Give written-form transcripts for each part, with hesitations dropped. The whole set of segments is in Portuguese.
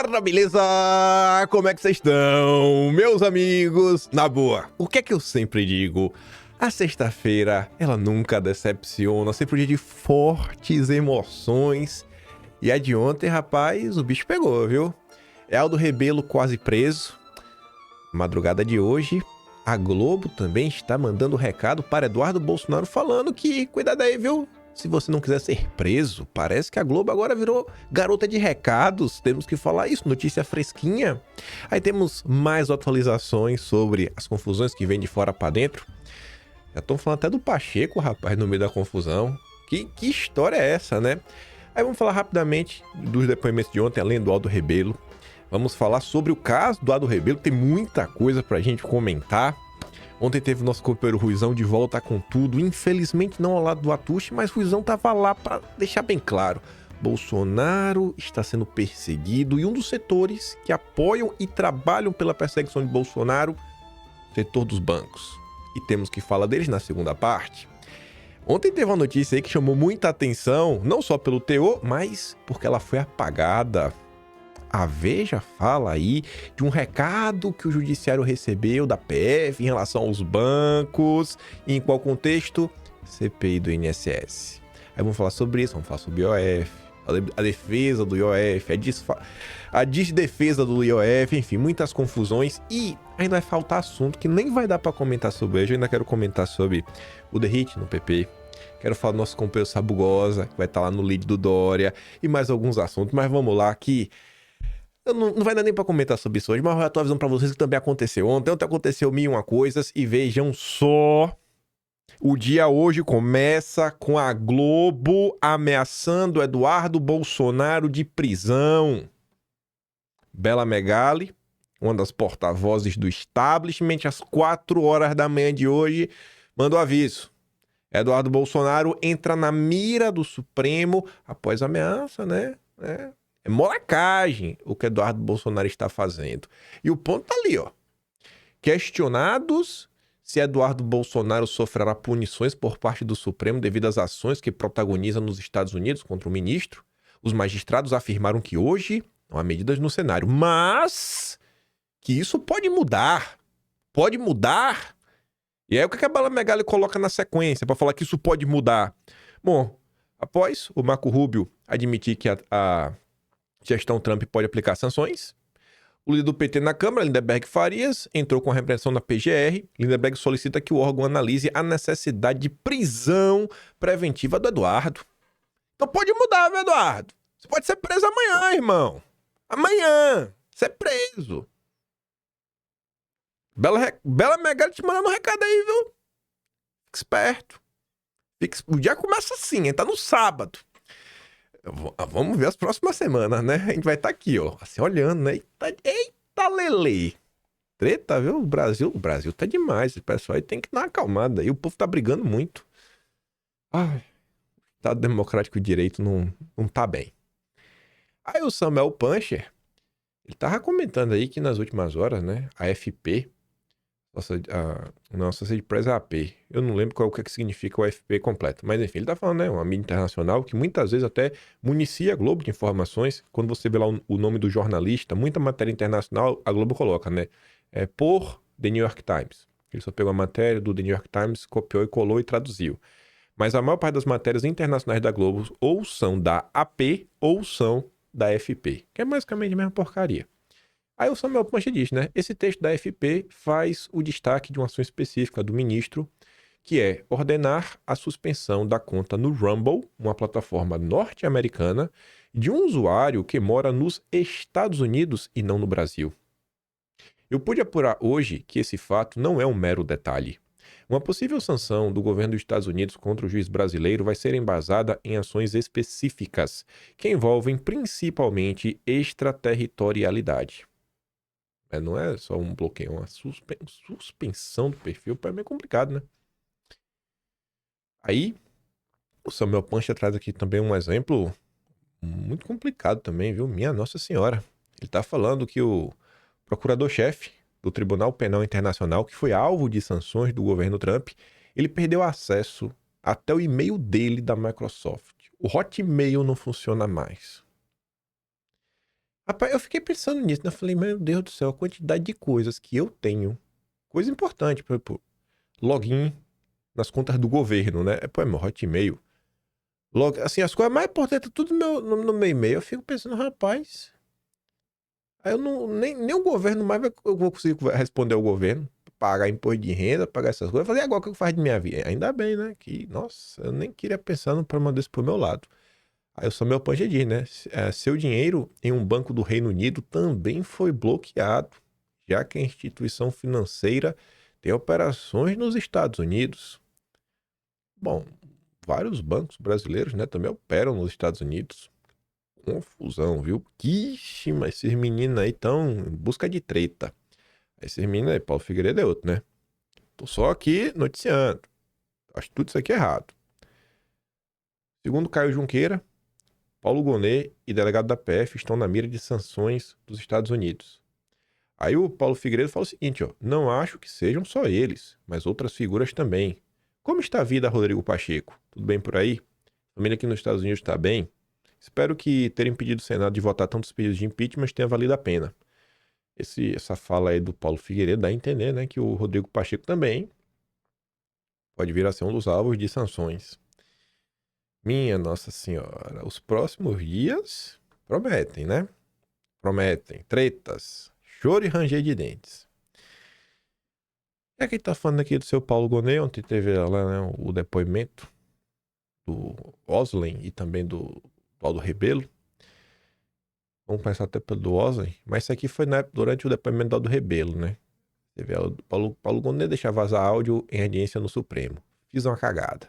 galera, beleza? Como é que vocês estão, meus amigos? Na boa, o que é que eu sempre digo? A sexta-feira, ela nunca decepciona, sempre um dia de fortes emoções. E a de ontem, rapaz, o bicho pegou, viu? É Aldo Rebelo quase preso. Madrugada de hoje, a Globo também está mandando recado para Eduardo Bolsonaro falando que, cuidado aí, viu? Se você não quiser ser preso, parece que a Globo agora virou garota de recados. Temos que falar isso, notícia fresquinha. Aí temos mais atualizações sobre as confusões que vêm de fora para dentro. Já estão falando até do Pacheco, rapaz, no meio da confusão. Que história é essa, né? Aí vamos falar rapidamente dos depoimentos de ontem, além do Aldo Rebelo. Vamos falar sobre o caso do Aldo Rebelo, tem muita coisa pra gente comentar. Ontem teve o nosso companheiro Ruizão de volta com tudo. Infelizmente não ao lado do Atushi, mas Ruizão tava lá para deixar bem claro. Bolsonaro está sendo perseguido e um dos setores que apoiam e trabalham pela perseguição de Bolsonaro, o setor dos bancos. E temos que falar deles na segunda parte. Ontem teve uma notícia aí que chamou muita atenção, não só pelo teor, mas porque ela foi apagada. A Veja fala aí de um recado que o judiciário recebeu da PF em relação aos bancos. E em qual contexto? CPI do INSS. Aí vamos falar sobre isso, vamos falar sobre o IOF, a defesa do IOF, a desdefesa do IOF, enfim, muitas confusões. E ainda vai faltar assunto que nem vai dar para comentar sobre hoje. Eu ainda quero comentar sobre o Derrite no PP. Quero falar do nosso companheiro Sabugosa, que vai estar lá no lead do Dória. E mais alguns assuntos, mas vamos lá que... Não vai dar nem pra comentar sobre isso hoje, mas eu tô avisando pra vocês que também aconteceu ontem. Ontem aconteceu mil e uma coisas e vejam só. O dia hoje começa com a Globo ameaçando Eduardo Bolsonaro de prisão. Bela Megali, uma das porta-vozes do establishment, às 4 horas da manhã de hoje, mandou aviso. Eduardo Bolsonaro entra na mira do Supremo após ameaça, né? É molecagem o que Eduardo Bolsonaro está fazendo. E o ponto tá ali, ó. Questionados se Eduardo Bolsonaro sofrerá punições por parte do Supremo devido às ações que protagoniza nos Estados Unidos contra o ministro, os magistrados afirmaram que hoje não há medidas no cenário, mas que isso pode mudar. Pode mudar. E aí o que a Bala Megali coloca na sequência para falar que isso pode mudar? Bom, após o Marco Rubio admitir que a gestão Trump pode aplicar sanções, o líder do PT na Câmara, Lindeberg Farias, entrou com a repreensão na PGR. Lindeberg solicita que o órgão analise a necessidade de prisão preventiva do Eduardo. Então pode mudar, viu, Eduardo? Você pode ser preso amanhã, irmão. Amanhã. Você é preso. Bela Megali te mandando um recado aí, viu? Fique esperto. O dia começa assim, hein? Tá no sábado. Vamos ver as próximas semanas, né? A gente vai estar aqui, ó, assim, olhando, né? Eita lele. Treta, viu? O Brasil tá demais. O pessoal aí tem que dar uma acalmada. E o povo tá brigando muito. Ai, o Estado Democrático e Direito não tá bem. Aí o Samuel Puncher, ele tava comentando aí que nas últimas horas, né? A FP, nossa Associated Press é AP. Eu não lembro qual que significa o AFP completo. Mas enfim, ele tá falando, né? Uma mídia internacional que muitas vezes até municia a Globo de informações. Quando você vê lá o nome do jornalista, muita matéria internacional, a Globo coloca, né? Por The New York Times. Ele só pegou a matéria do The New York Times, copiou e colou e traduziu. Mas a maior parte das matérias internacionais da Globo ou são da AP ou são da FP. Que é basicamente a mesma porcaria. Aí o Samuel Puncher diz, né? Esse texto da FP faz o destaque de uma ação específica do ministro, que é ordenar a suspensão da conta no Rumble, uma plataforma norte-americana, de um usuário que mora nos Estados Unidos e não no Brasil. Eu pude apurar hoje que esse fato não é um mero detalhe. Uma possível sanção do governo dos Estados Unidos contra o juiz brasileiro vai ser embasada em ações específicas, que envolvem principalmente extraterritorialidade. Não é só um bloqueio, é uma suspensão do perfil, é meio complicado, né? Aí, o Samuel Puncher traz aqui também um exemplo muito complicado também, viu? Minha Nossa Senhora. Ele tá falando que o procurador-chefe do Tribunal Penal Internacional, que foi alvo de sanções do governo Trump, ele perdeu acesso até o e-mail dele da Microsoft. O Hotmail não funciona mais. Rapaz, eu fiquei pensando nisso, né? Eu falei, meu Deus do céu, a quantidade de coisas que eu tenho. Coisa importante, por exemplo, login nas contas do governo, né? Pô, é meu Hotmail. Assim, as coisas mais importantes, tudo no meu e-mail. Eu fico pensando, rapaz, aí eu não, nem o governo mais eu vou conseguir responder ao governo. Pagar imposto de renda, pagar essas coisas. Eu falei, agora o que eu faço de minha vida? Ainda bem, né? Que, nossa, eu nem queria pensar num problema desse pro meu lado. Aí eu sou meu punch diz, né? Seu dinheiro em um banco do Reino Unido também foi bloqueado, já que a instituição financeira tem operações nos Estados Unidos. Bom, vários bancos brasileiros, né, também operam nos Estados Unidos. Confusão, viu? Ixi, mas esses meninos aí estão em busca de treta. Esses meninos aí, Paulo Figueiredo é outro, né? Tô só aqui noticiando. Acho tudo isso aqui errado. Segundo Caio Junqueira, Paulo Gonet e delegado da PF estão na mira de sanções dos Estados Unidos. Aí o Paulo Figueiredo fala o seguinte, ó, não acho que sejam só eles, mas outras figuras também. Como está a vida, Rodrigo Pacheco? Tudo bem por aí? A família aqui nos Estados Unidos está bem? Espero que ter impedido o Senado de votar tantos pedidos de impeachment tenha valido a pena. Essa fala aí do Paulo Figueiredo dá a entender, né, que o Rodrigo Pacheco também pode vir a ser um dos alvos de sanções. Minha Nossa Senhora, os próximos dias prometem, né? Prometem tretas, choro e ranger de dentes. É quem tá falando aqui do seu Paulo Gonet, ontem teve lá, né, o depoimento do Oslen e também do Aldo Rebelo. Vamos pensar até pelo do Oslen, mas isso aqui foi durante o depoimento do Aldo Rebelo, né? Teve Paulo Gonet deixar vazar áudio em audiência no Supremo. Fiz uma cagada.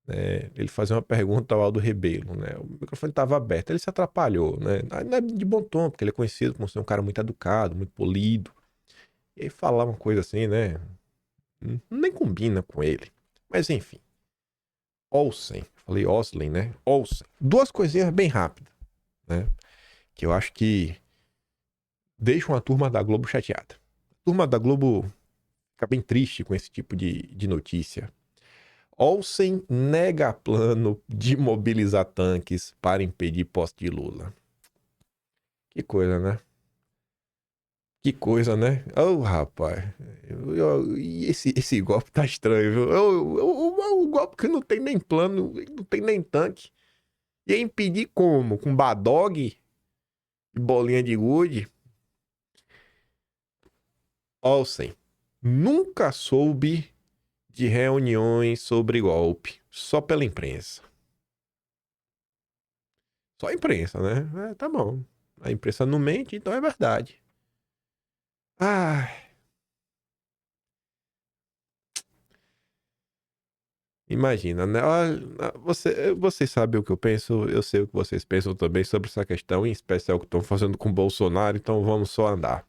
Né? Ele fazia uma pergunta ao Aldo Rebelo, né? O microfone estava aberto, ele se atrapalhou, né? Não é de bom tom, porque ele é conhecido como ser um cara muito educado, muito polido. E aí falar uma coisa assim, né? Nem combina com ele. Mas enfim. Olsen. Falei Oslen, né? Olsen. Duas coisinhas bem rápidas, né? Que eu acho que deixam a turma da Globo chateada. A turma da Globo fica bem triste com esse tipo de notícia. Olsen nega plano de mobilizar tanques para impedir posse de Lula. Que coisa, né? Que coisa, né? Ô, rapaz. Esse golpe tá estranho, viu? O golpe que não tem nem plano, não tem nem tanque. Ia impedir como? Com badog? E bolinha de gude? Olsen. Nunca soube de reuniões sobre golpe. Só pela imprensa. Só a imprensa, né? Tá bom. A imprensa não mente, então é verdade. Ai. Imagina, né? Vocês sabem o que eu penso, eu sei o que vocês pensam também sobre essa questão, em especial o que estão fazendo com o Bolsonaro, então vamos só andar.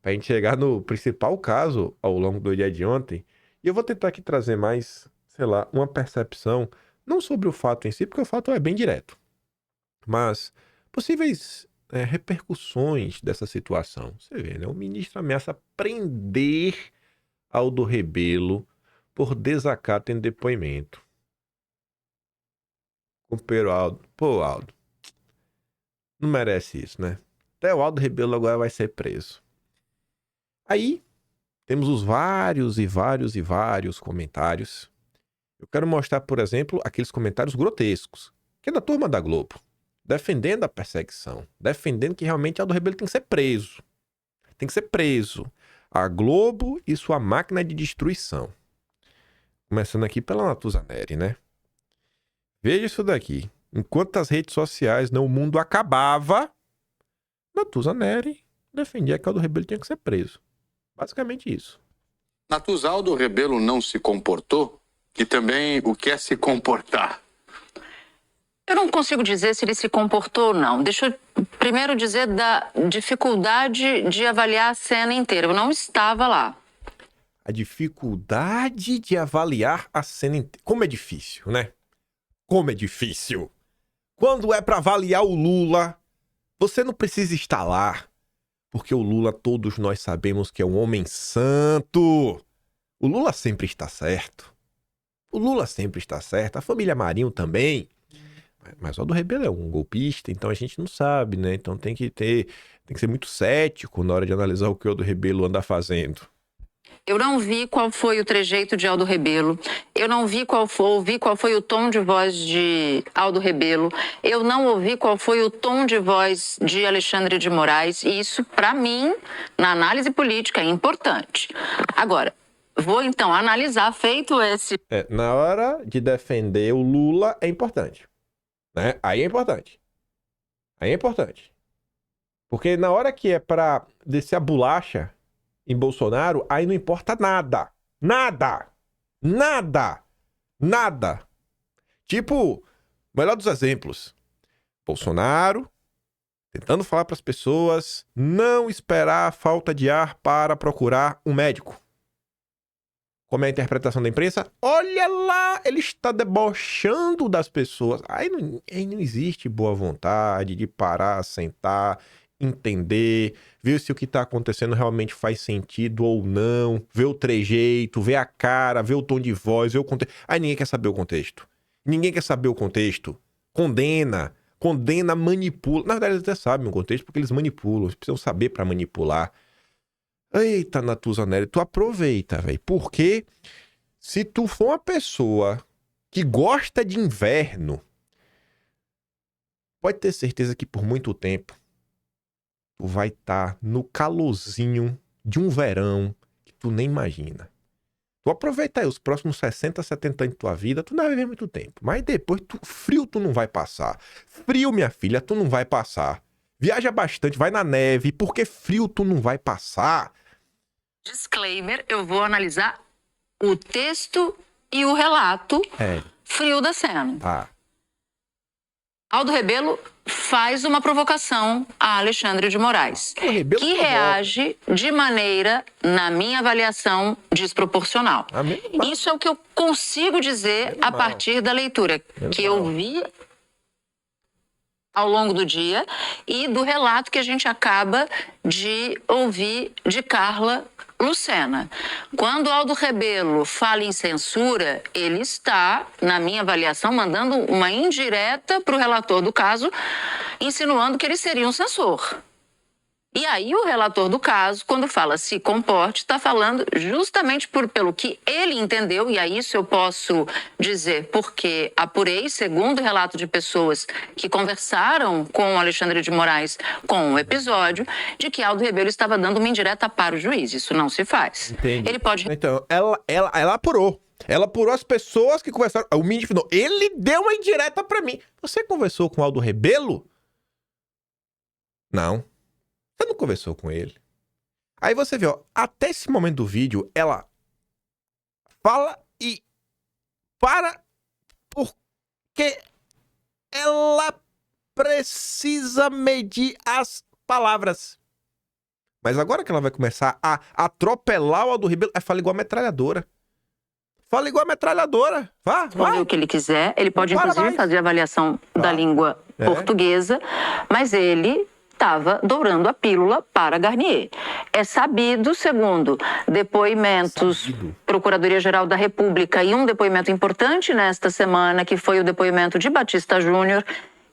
Pra gente chegar no principal caso ao longo do dia de ontem, e eu vou tentar aqui trazer mais, sei lá, uma percepção, não sobre o fato em si, porque o fato é bem direto, mas possíveis repercussões dessa situação. Você vê, né? O ministro ameaça prender Aldo Rebelo por desacato em depoimento. Companheiro Aldo. Pô, Aldo. Não merece isso, né? Até o Aldo Rebelo agora vai ser preso. Aí, temos os vários e vários e vários comentários. Eu quero mostrar, por exemplo, aqueles comentários grotescos, que é da turma da Globo, defendendo a perseguição, defendendo que realmente Aldo Rebelo tem que ser preso. Tem que ser preso. A Globo e sua máquina de destruição. Começando aqui pela Natuza Neri, né? Veja isso daqui. Enquanto as redes sociais, o mundo acabava, Natuza Neri defendia que Aldo Rebelo tinha que ser preso. Basicamente isso. Natuza, Aldo Rebelo não se comportou? E também o que é se comportar? Eu não consigo dizer se ele se comportou ou não. Deixa eu primeiro dizer da dificuldade de avaliar a cena inteira. Eu não estava lá. A dificuldade de avaliar a cena inteira. Como é difícil, né? Como é difícil. Quando é pra avaliar o Lula, você não precisa estar lá. Porque o Lula, todos nós sabemos que é um homem santo. O Lula sempre está certo. O Lula sempre está certo. A família Marinho também. Mas o Aldo Rebelo é um golpista, então a gente não sabe, né? Então tem que ser muito cético na hora de analisar o que o Aldo Rebelo anda fazendo. Eu não vi qual foi o trejeito de Aldo Rebelo. Eu não vi ouvi qual foi o tom de voz de Aldo Rebelo. Eu não ouvi qual foi o tom de voz de Alexandre de Moraes. E isso, para mim, na análise política, é importante. Agora, vou então analisar, feito esse... Na hora de defender o Lula é importante, né? Aí é importante. Porque na hora que é pra descer a bolacha em Bolsonaro, aí não importa nada. Nada. Tipo, melhor dos exemplos. Bolsonaro tentando falar para as pessoas não esperar a falta de ar para procurar um médico. Como é a interpretação da imprensa? Olha lá, ele está debochando das pessoas. Aí não existe boa vontade de parar, sentar, entender, ver se o que está acontecendo realmente faz sentido ou não, ver o trejeito, ver a cara, ver o tom de voz, ver o contexto. Aí ninguém quer saber o contexto. Condena, manipula. Na verdade, eles até sabem o contexto porque eles manipulam, eles precisam saber para manipular. Eita, Natuzanelli, tu aproveita, velho. Porque se tu for uma pessoa que gosta de inverno, pode ter certeza que por muito tempo tu vai estar no calorzinho de um verão que tu nem imagina. Tu aproveita aí os próximos 60, 70 anos de tua vida, tu não vai viver muito tempo. Mas depois, frio tu não vai passar. Frio, minha filha, tu não vai passar. Viaja bastante, vai na neve, porque frio tu não vai passar. Disclaimer, eu vou analisar o texto e o relato frio da cena. Tá. Aldo Rebelo faz uma provocação a Alexandre de Moraes, que reage de maneira, na minha avaliação, desproporcional. Isso é o que eu consigo dizer a partir da leitura que eu vi ao longo do dia e do relato que a gente acaba de ouvir de Carla Lucena. Quando Aldo Rebelo fala em censura, ele está, na minha avaliação, mandando uma indireta para o relator do caso, insinuando que ele seria um censor. E aí o relator do caso, quando fala se comporte, está falando justamente pelo que ele entendeu, e a isso eu posso dizer porque apurei, segundo o relato de pessoas que conversaram com o Alexandre de Moraes com o episódio, de que Aldo Rebelo estava dando uma indireta para o juiz. Isso não se faz. Entendi. Ele pode... Então, ela apurou. Ela apurou as pessoas que conversaram. O Mindy falou, ele deu uma indireta para mim. Você conversou com o Aldo Rebelo? Não. Você não conversou com ele. Aí você vê, ó, até esse momento do vídeo, ela fala e para porque ela precisa medir as palavras. Mas agora que ela vai começar a atropelar o Aldo Rebelo, fala igual a metralhadora. Vai. Vai o que ele quiser. Ele pode, inclusive, fazer avaliação da língua portuguesa, mas ele estava dourando a pílula para Garnier. É sabido, segundo depoimentos, Procuradoria-Geral da República, e um depoimento importante nesta semana, que foi o depoimento de Batista Júnior,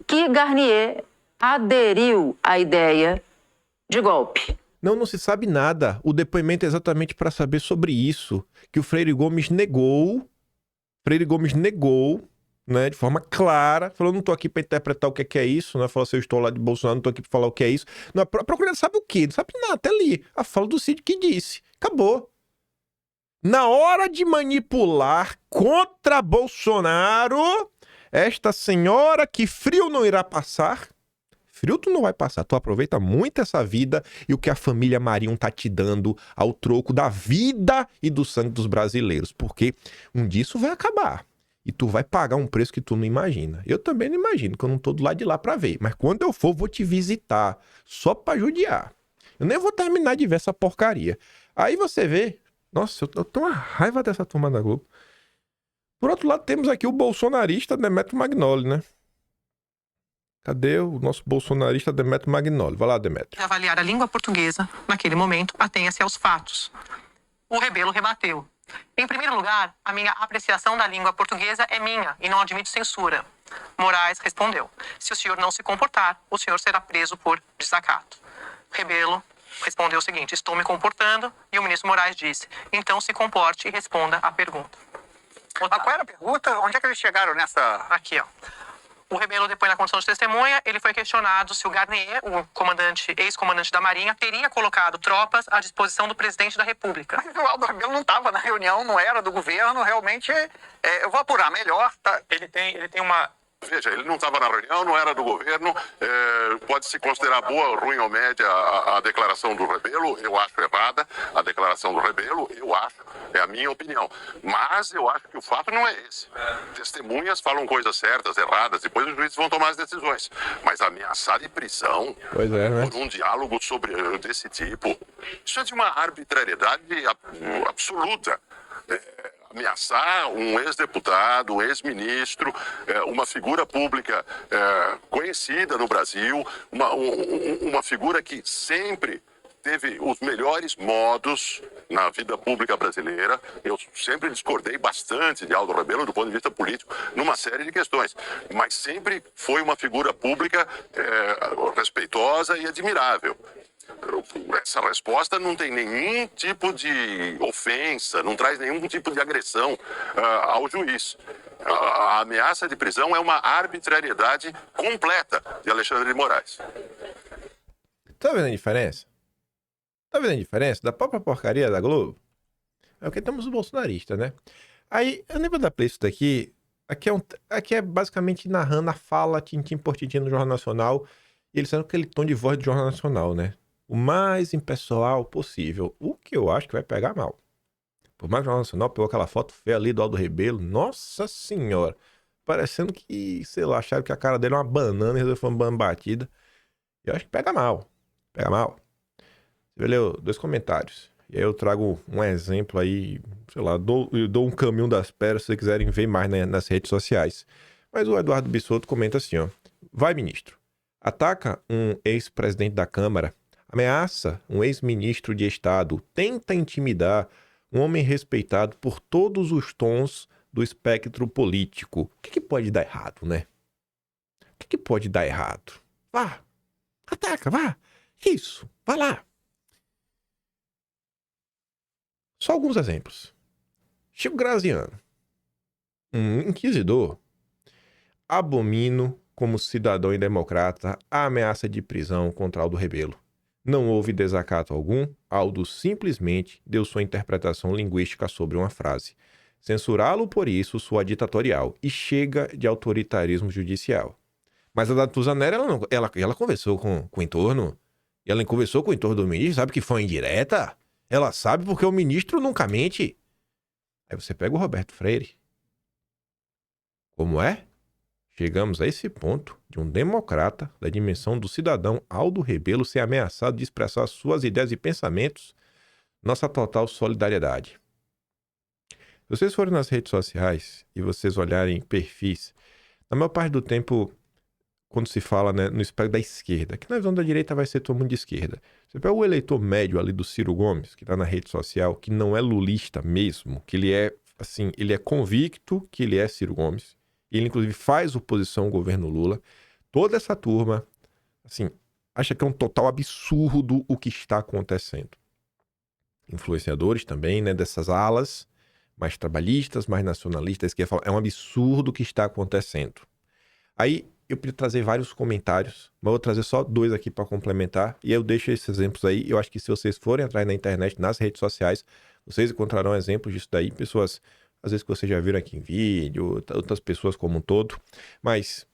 que Garnier aderiu à ideia de golpe. Não se sabe nada. O depoimento é exatamente para saber sobre isso, que o Freire Gomes negou, né, de forma clara, falou, não tô aqui para interpretar o que é isso, né, falou, se eu estou lá de Bolsonaro, não tô aqui para falar o que é isso. Não, a Procuradoria sabe o quê? Não sabe nada, até ali. A fala do Cid que disse. Acabou. Na hora de manipular contra Bolsonaro, esta senhora que frio não irá passar, frio tu não vai passar, tu aproveita muito essa vida e o que a família Marinho tá te dando ao troco da vida e do sangue dos brasileiros, porque um dia isso vai acabar. E tu vai pagar um preço que tu não imagina. Eu também não imagino, que eu não tô do lado de lá pra ver. Mas quando eu for, vou te visitar. Só pra judiar. Eu nem vou terminar de ver essa porcaria. Aí você vê... Nossa, eu tô uma raiva dessa turma da Globo. Por outro lado, temos aqui o bolsonarista Demetrio Magnoli, né? Cadê o nosso bolsonarista Demetrio Magnoli? Vai lá, Demetrio. Avaliar a língua portuguesa, naquele momento, atenha-se aos fatos. O Rebelo rebateu. Em primeiro lugar, a minha apreciação da língua portuguesa é minha e não admito censura. Moraes respondeu: se o senhor não se comportar, o senhor será preso por desacato. Rebelo respondeu o seguinte: estou me comportando. E o ministro Moraes disse: então se comporte e responda à pergunta. Mas qual era a pergunta? Onde é que eles chegaram nessa... Aqui, ó. O Rebelo depõe na condição de testemunha. Ele foi questionado se o Garnier, o ex-comandante da Marinha, teria colocado tropas à disposição do presidente da República. Mas o Aldo Rebelo não estava na reunião, não era do governo, realmente... eu vou apurar melhor, tá? Ele tem uma... Veja, ele não estava na reunião, não era do governo. Pode-se considerar boa, ruim ou média a declaração do Rebelo. Eu acho errada a declaração do Rebelo, eu acho, é a minha opinião. Mas eu acho que o fato não é esse. Testemunhas falam coisas certas, erradas, depois os juízes vão tomar as decisões. Mas ameaçar de prisão por um diálogo desse tipo, isso é de uma arbitrariedade absoluta. Ameaçar um ex-deputado, um ex-ministro, uma figura pública conhecida no Brasil, uma figura que sempre teve os melhores modos na vida pública brasileira. Eu sempre discordei bastante de Aldo Rebelo do ponto de vista político, numa série de questões, mas sempre foi uma figura pública respeitosa e admirável. Essa resposta não tem nenhum tipo de ofensa, não traz nenhum tipo de agressão ao juiz. A ameaça de prisão é uma arbitrariedade completa de Alexandre de Moraes. Tá vendo a diferença? Tá vendo a diferença da própria porcaria da Globo? É porque temos os bolsonaristas, né? Aí, eu lembro da play isso daqui. Aqui é basicamente narrando a fala tintim por tintim no Jornal Nacional. E eles sendo aquele tom de voz do Jornal Nacional, né? O mais impessoal possível. O que eu acho que vai pegar mal. Por mais que o Jornal Nacional pegou aquela foto feia ali do Aldo Rebelo. Nossa senhora. Parecendo que, sei lá, acharam que a cara dele é uma banana e resolveu foi uma banana batida. Eu acho que pega mal. Pega mal. Você leu 2 comentários. E aí eu trago um exemplo aí, sei lá, eu dou um caminho das pedras se vocês quiserem ver mais nas redes sociais. Mas o Eduardo Bissoto comenta assim, ó. Vai, ministro. Ataca um ex-presidente da Câmara, ameaça um ex-ministro de Estado, tenta intimidar um homem respeitado por todos os tons do espectro político. O que pode dar errado, né? O que pode dar errado? Vá, ataca, vá. Isso, vá lá. Só alguns exemplos. Chico Graziano, um inquisidor, abomino como cidadão e democrata a ameaça de prisão contra Aldo Rebelo. Não houve desacato algum, Aldo simplesmente deu sua interpretação linguística sobre uma frase. Censurá-lo por isso soa ditatorial e chega de autoritarismo judicial. Mas a Natuza Nera, ela conversou com o entorno, e ela conversou com o entorno do ministro, sabe que foi indireta? Ela sabe porque o ministro nunca mente. Aí você pega o Roberto Freire. Como é? Chegamos a esse ponto de um democrata da dimensão do cidadão Aldo Rebelo ser ameaçado de expressar suas ideias e pensamentos. Nossa total solidariedade. Se vocês forem nas redes sociais e vocês olharem perfis, na maior parte do tempo, quando se fala, né, no espectro da esquerda, que na visão da direita vai ser todo mundo de esquerda. Você pega o eleitor médio ali do Ciro Gomes, que está na rede social, que não é lulista mesmo, que ele é, assim, ele é convicto que ele é Ciro Gomes. Ele, inclusive, faz oposição ao governo Lula. Toda essa turma, assim, acha que é um total absurdo o que está acontecendo. Influenciadores também, né, dessas alas mais trabalhistas, mais nacionalistas, que falam, é um absurdo o que está acontecendo. Aí, eu podia trazer vários comentários, mas vou trazer só 2 aqui para complementar. E eu deixo esses exemplos aí. Eu acho que se vocês forem atrás na internet, nas redes sociais, vocês encontrarão exemplos disso daí. Pessoas, às vezes, que vocês já viram aqui em vídeo, outras pessoas como um todo. Mas,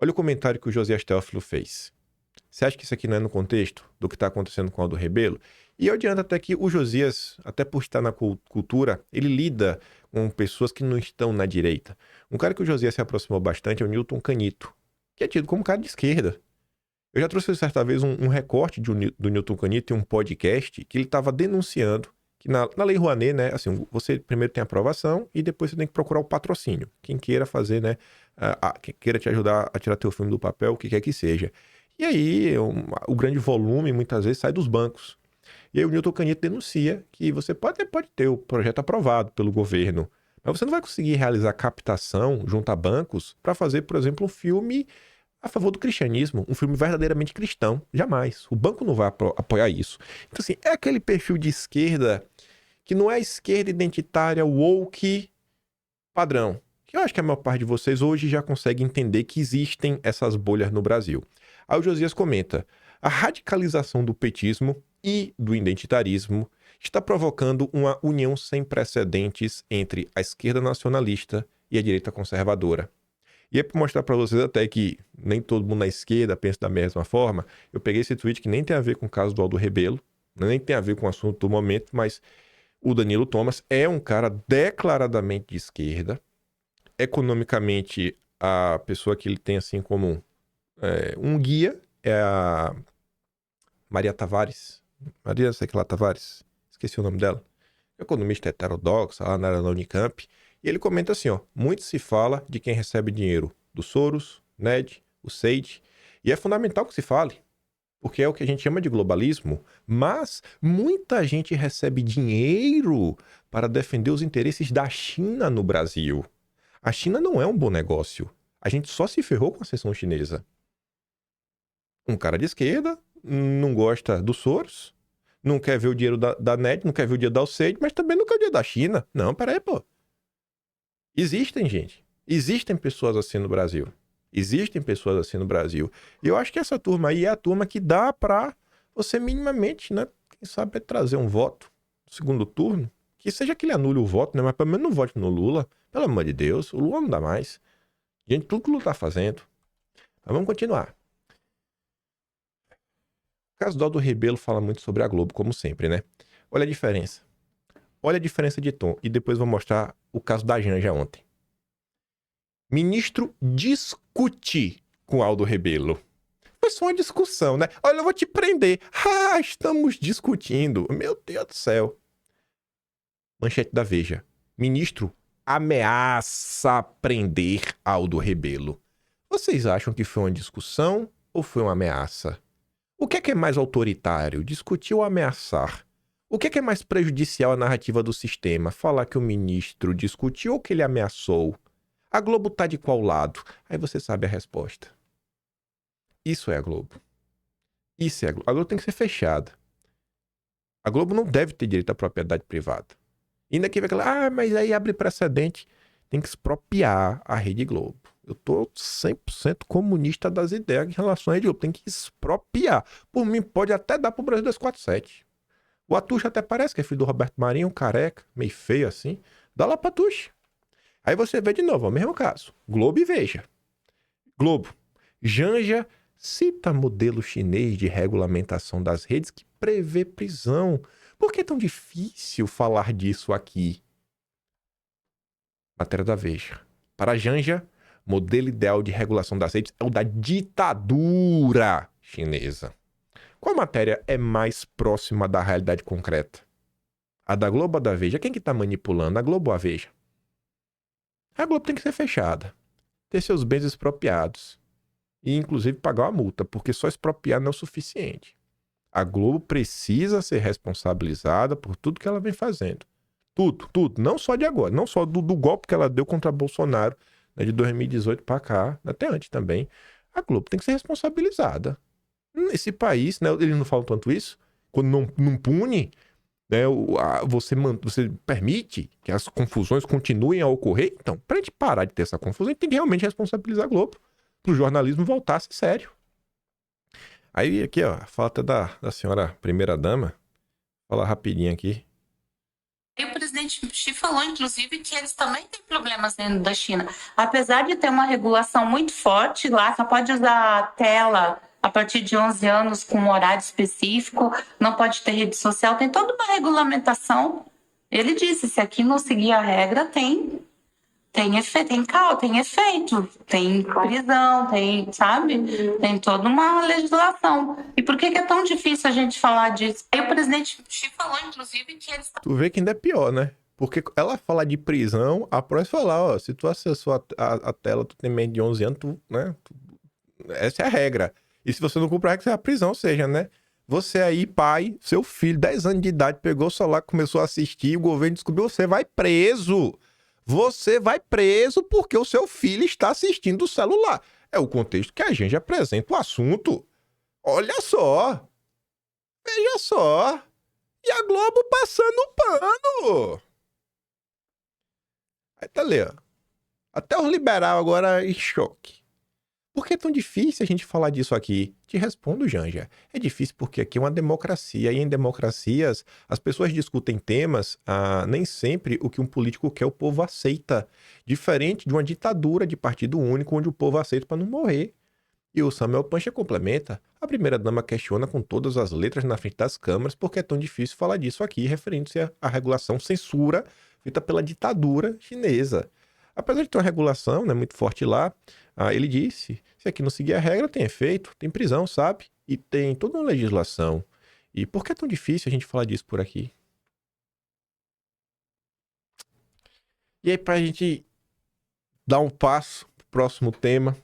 olha o comentário que o Josias Teófilo fez. Você acha que isso aqui não é no contexto do que está acontecendo com o Aldo Rebelo? E eu adianto até que o Josias, até por estar na cultura, ele lida com pessoas que não estão na direita. Um cara que o Josias se aproximou bastante é o Newton Canito, que é tido como cara de esquerda. Eu já trouxe certa vez um recorte do Newton Canito em um podcast que ele estava denunciando que na Lei Rouanet, né, assim, você primeiro tem a aprovação e depois você tem que procurar o patrocínio. Quem queira fazer, né, quem queira te ajudar a tirar teu filme do papel, o que quer que seja. E aí, o grande volume muitas vezes sai dos bancos. E aí o Newton Caneto denuncia que você pode ter o projeto aprovado pelo governo, mas você não vai conseguir realizar captação junto a bancos para fazer, por exemplo, um filme a favor do cristianismo, um filme verdadeiramente cristão. Jamais. O banco não vai apoiar isso. Então, assim, é aquele perfil de esquerda que não é a esquerda identitária woke padrão. Que eu acho que a maior parte de vocês hoje já consegue entender que existem essas bolhas no Brasil. Aí o Josias comenta: a radicalização do petismo e do identitarismo está provocando uma união sem precedentes entre a esquerda nacionalista e a direita conservadora. E é para mostrar para vocês até que nem todo mundo na esquerda pensa da mesma forma, eu peguei esse tweet que nem tem a ver com o caso do Aldo Rebelo, nem tem a ver com o assunto do momento, mas o Danilo Thomas é um cara declaradamente de esquerda. Economicamente, a pessoa que ele tem assim como um guia é a Maria Tavares. Maria, sei que lá, Tavares. Esqueci o nome dela. Economista heterodoxa, lá na Unicamp. E ele comenta assim, ó: muito se fala de quem recebe dinheiro do Soros, Ned, o Sage, e é fundamental que se fale, porque é o que a gente chama de globalismo, mas muita gente recebe dinheiro para defender os interesses da China no Brasil. A China não é um bom negócio. A gente só se ferrou com a seção chinesa. Um cara de esquerda não gosta do Soros, não quer ver o dinheiro da Ned, não quer ver o dinheiro da Sage, mas também não quer o dinheiro da China. Não, peraí, pô. Existem, gente. Existem pessoas assim no Brasil. Existem pessoas assim no Brasil. E eu acho que essa turma aí é a turma que dá pra você minimamente, né? Quem sabe trazer um voto no segundo turno. Que seja que ele anule o voto, né? Mas pelo menos não vote no Lula. Pelo amor de Deus. O Lula não dá mais. Gente, tudo que o Lula tá fazendo. Mas vamos continuar. O caso do Aldo Rebelo fala muito sobre a Globo, como sempre, né? Olha a diferença. Olha a diferença de tom. E depois vou mostrar o caso da Janja ontem. Ministro discute com Aldo Rebelo. Foi só uma discussão, né? Olha, eu vou te prender. Ah, estamos discutindo. Meu Deus do céu. Manchete da Veja. Ministro ameaça prender Aldo Rebelo. Vocês acham que foi uma discussão ou foi uma ameaça? O que é mais autoritário? Discutir ou ameaçar? O que é mais prejudicial à narrativa do sistema? Falar que o ministro discutiu ou que ele ameaçou? A Globo tá de qual lado? Aí você sabe a resposta. Isso é a Globo. Isso é a Globo. A Globo tem que ser fechada. A Globo não deve ter direito à propriedade privada. E ainda que vai falar, mas aí abre precedente. Tem que expropriar a Rede Globo. Eu tô 100% comunista das ideias em relação à Rede Globo. Tem que expropriar. Por mim, pode até dar pro Brasil 247. O Atucha até parece que é filho do Roberto Marinho, careca, meio feio assim. Dá lá pra Atucha. Aí você vê de novo, é o mesmo caso. Globo e Veja. Globo. Janja cita modelo chinês de regulamentação das redes que prevê prisão. Por que é tão difícil falar disso aqui? Matéria da Veja. Para Janja, modelo ideal de regulação das redes é o da ditadura chinesa. Qual matéria é mais próxima da realidade concreta? A da Globo ou da Veja? Quem que tá manipulando? A Globo ou a Veja? A Globo tem que ser fechada. Ter seus bens expropriados. E, inclusive, pagar uma multa, porque só expropriar não é o suficiente. A Globo precisa ser responsabilizada por tudo que ela vem fazendo. Tudo, tudo. Não só de agora. Não só do golpe que ela deu contra Bolsonaro, né, de 2018 para cá, até antes também. A Globo tem que ser responsabilizada. Nesse país, né, eles não falam tanto isso. Quando não pune, né, você permite que as confusões continuem a ocorrer. Então, para a gente parar de ter essa confusão, a gente tem que realmente responsabilizar a Globo. Para o jornalismo voltar a ser sério. Aí aqui, ó, a falta da senhora primeira-dama. Fala rapidinho aqui. E o presidente Xi falou, inclusive, que eles também têm problemas dentro da China. Apesar de ter uma regulação muito forte lá, só pode usar a tela a partir de 11 anos com um horário específico, não pode ter rede social, tem toda uma regulamentação. Ele disse, se aqui não seguir a regra, tem efeito, tem prisão, sabe? Tem toda uma legislação. E por que é tão difícil a gente falar disso? Aí o presidente Xi falou, inclusive, que eles... Tu vê que ainda é pior, né? Porque ela fala de prisão, a próxima falar, ó, se tu acessou a tela, tu tem menos de 11 anos, essa é a regra. E se você não cumprir a regra, você é a prisão, ou seja, né? Você aí, pai, seu filho, 10 anos de idade, pegou o celular, começou a assistir, o governo descobriu, você vai preso. Você vai preso porque o seu filho está assistindo o celular. É o contexto que a gente apresenta o assunto. Olha só. Veja só. E a Globo passando pano. Aí tá ali, ó. Até os liberais agora em choque. Por que é tão difícil a gente falar disso aqui? Te respondo, Janja. É difícil porque aqui é uma democracia. E em democracias, as pessoas discutem temas, nem sempre o que um político quer o povo aceita. Diferente de uma ditadura de partido único, onde o povo aceita para não morrer. E o Samuel Pancha complementa. A primeira-dama questiona com todas as letras na frente das câmaras porque é tão difícil falar disso aqui, referindo-se à regulação censura feita pela ditadura chinesa. Apesar de ter uma regulação, né, muito forte lá, ele disse, se aqui não seguir a regra, tem efeito, tem prisão, sabe? E tem toda uma legislação. E por que é tão difícil a gente falar disso por aqui? E aí, pra gente dar um passo pro próximo tema.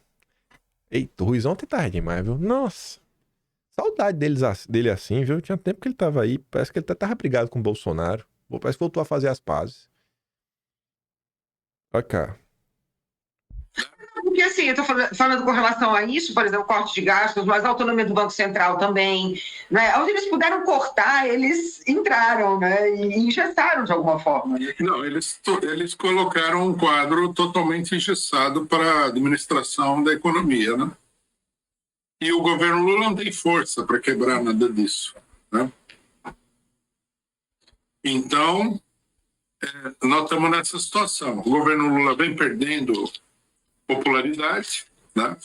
Eita, o Ruizão ontem tarde demais, viu? Nossa, saudade dele assim, viu? Tinha tempo que ele tava aí, parece que ele até tava brigado com o Bolsonaro. Parece que voltou a fazer as pazes. Olha cá. Porque assim, eu estou falando com relação a isso, por exemplo, corte de gastos, mas a autonomia do Banco Central também, né? Onde eles puderam cortar, eles entraram, né? E engessaram de alguma forma. Não, eles colocaram um quadro totalmente engessado para a administração da economia, né? E o governo Lula não tem força para quebrar nada disso, né? Então, nós estamos nessa situação. O governo Lula vem perdendo popularidade, né?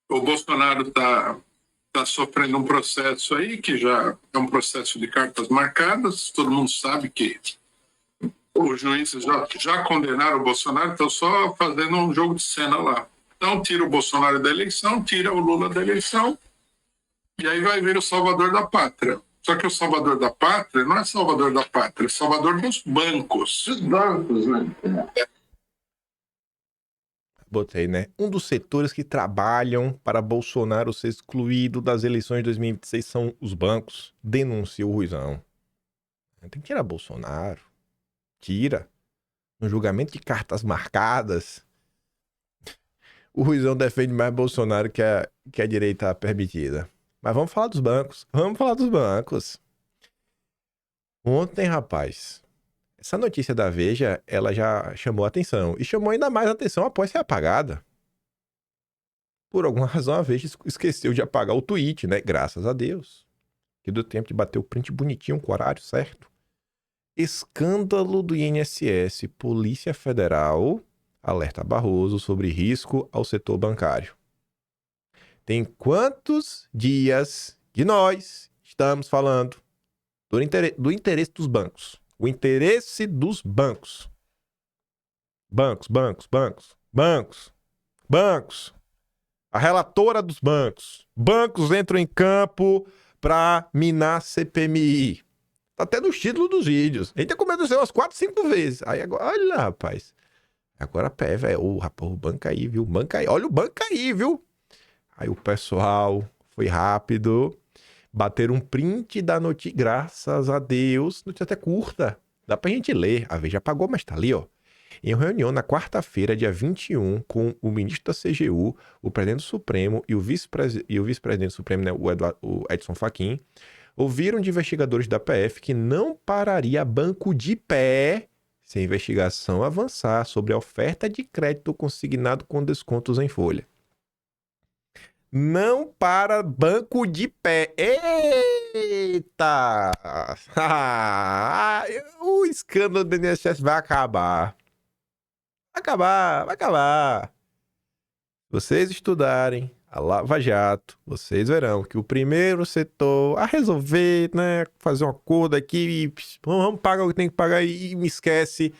O Bolsonaro está sofrendo um processo aí que já é um processo de cartas marcadas. Todo mundo sabe que os juízes já condenaram o Bolsonaro, estão só fazendo um jogo de cena lá. Então tira o Bolsonaro da eleição, tira o Lula da eleição, e aí vai vir o salvador da pátria. Só que o salvador da pátria não é salvador da pátria, é salvador dos bancos. Dos bancos, né? Botei, né? Um dos setores que trabalham para Bolsonaro ser excluído das eleições de 2026 são os bancos. Denunciou o Ruizão. Tem que tirar Bolsonaro. Tira. No julgamento de cartas marcadas, o Ruizão defende mais Bolsonaro que a direita permitida. Mas vamos falar dos bancos. Vamos falar dos bancos. Ontem, rapaz, essa notícia da Veja, ela já chamou a atenção. E chamou ainda mais a atenção após ser apagada. Por alguma razão, a Veja esqueceu de apagar o tweet, né? Graças a Deus. Que deu tempo de bater o print bonitinho com o horário certo. Escândalo do INSS. Polícia Federal alerta Barroso sobre risco ao setor bancário. Tem quantos dias que nós estamos falando do interesse dos bancos? O interesse dos bancos. Bancos. A relatora dos bancos. Bancos entram em campo para minar CPMI. Tá até nos títulos dos vídeos. A gente já comentou umas 4, 5 vezes. Aí agora, olha, rapaz. Agora pé, velho. Rapaz, o banco aí, viu? Banco aí. Olha o banco aí, viu? Aí o pessoal foi rápido. Bateram um print da notícia. Graças a Deus. Notícia até curta. Dá pra gente ler. A Veja apagou, mas tá ali, ó. Em reunião na quarta-feira, dia 21, com o ministro da CGU, o presidente do Supremo e o vice-presidente do Supremo, né, o Edson Fachin, ouviram de investigadores da PF que não pararia banco de pé se a investigação avançar sobre a oferta de crédito consignado com descontos em folha. Não para banco de pé. Eita! O escândalo do INSS vai acabar. Vai acabar. Vocês estudarem a Lava Jato, vocês verão que o primeiro setor a resolver, né, fazer um acordo aqui, vamos pagar o que tem que pagar e me esquece,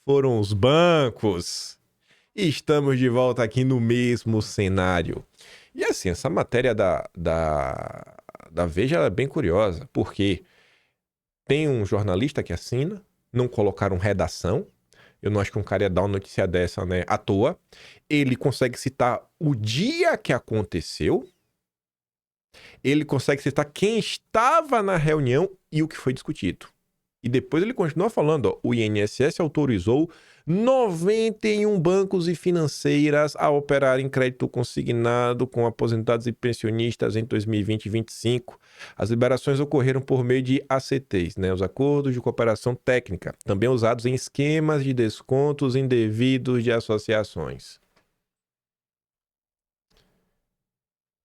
foram os bancos. E estamos de volta aqui no mesmo cenário. E assim, essa matéria da Veja é bem curiosa, porque tem um jornalista que assina, não colocaram redação. Eu não acho que um cara ia dar uma notícia dessa, né, à toa. Ele consegue citar o dia que aconteceu. Ele consegue citar quem estava na reunião e o que foi discutido. E depois ele continua falando, ó, o INSS autorizou 91 bancos e financeiras a operarem crédito consignado com aposentados e pensionistas em 2020 e 2025. As liberações ocorreram por meio de ACTs, né, os acordos de cooperação técnica, também usados em esquemas de descontos indevidos de associações.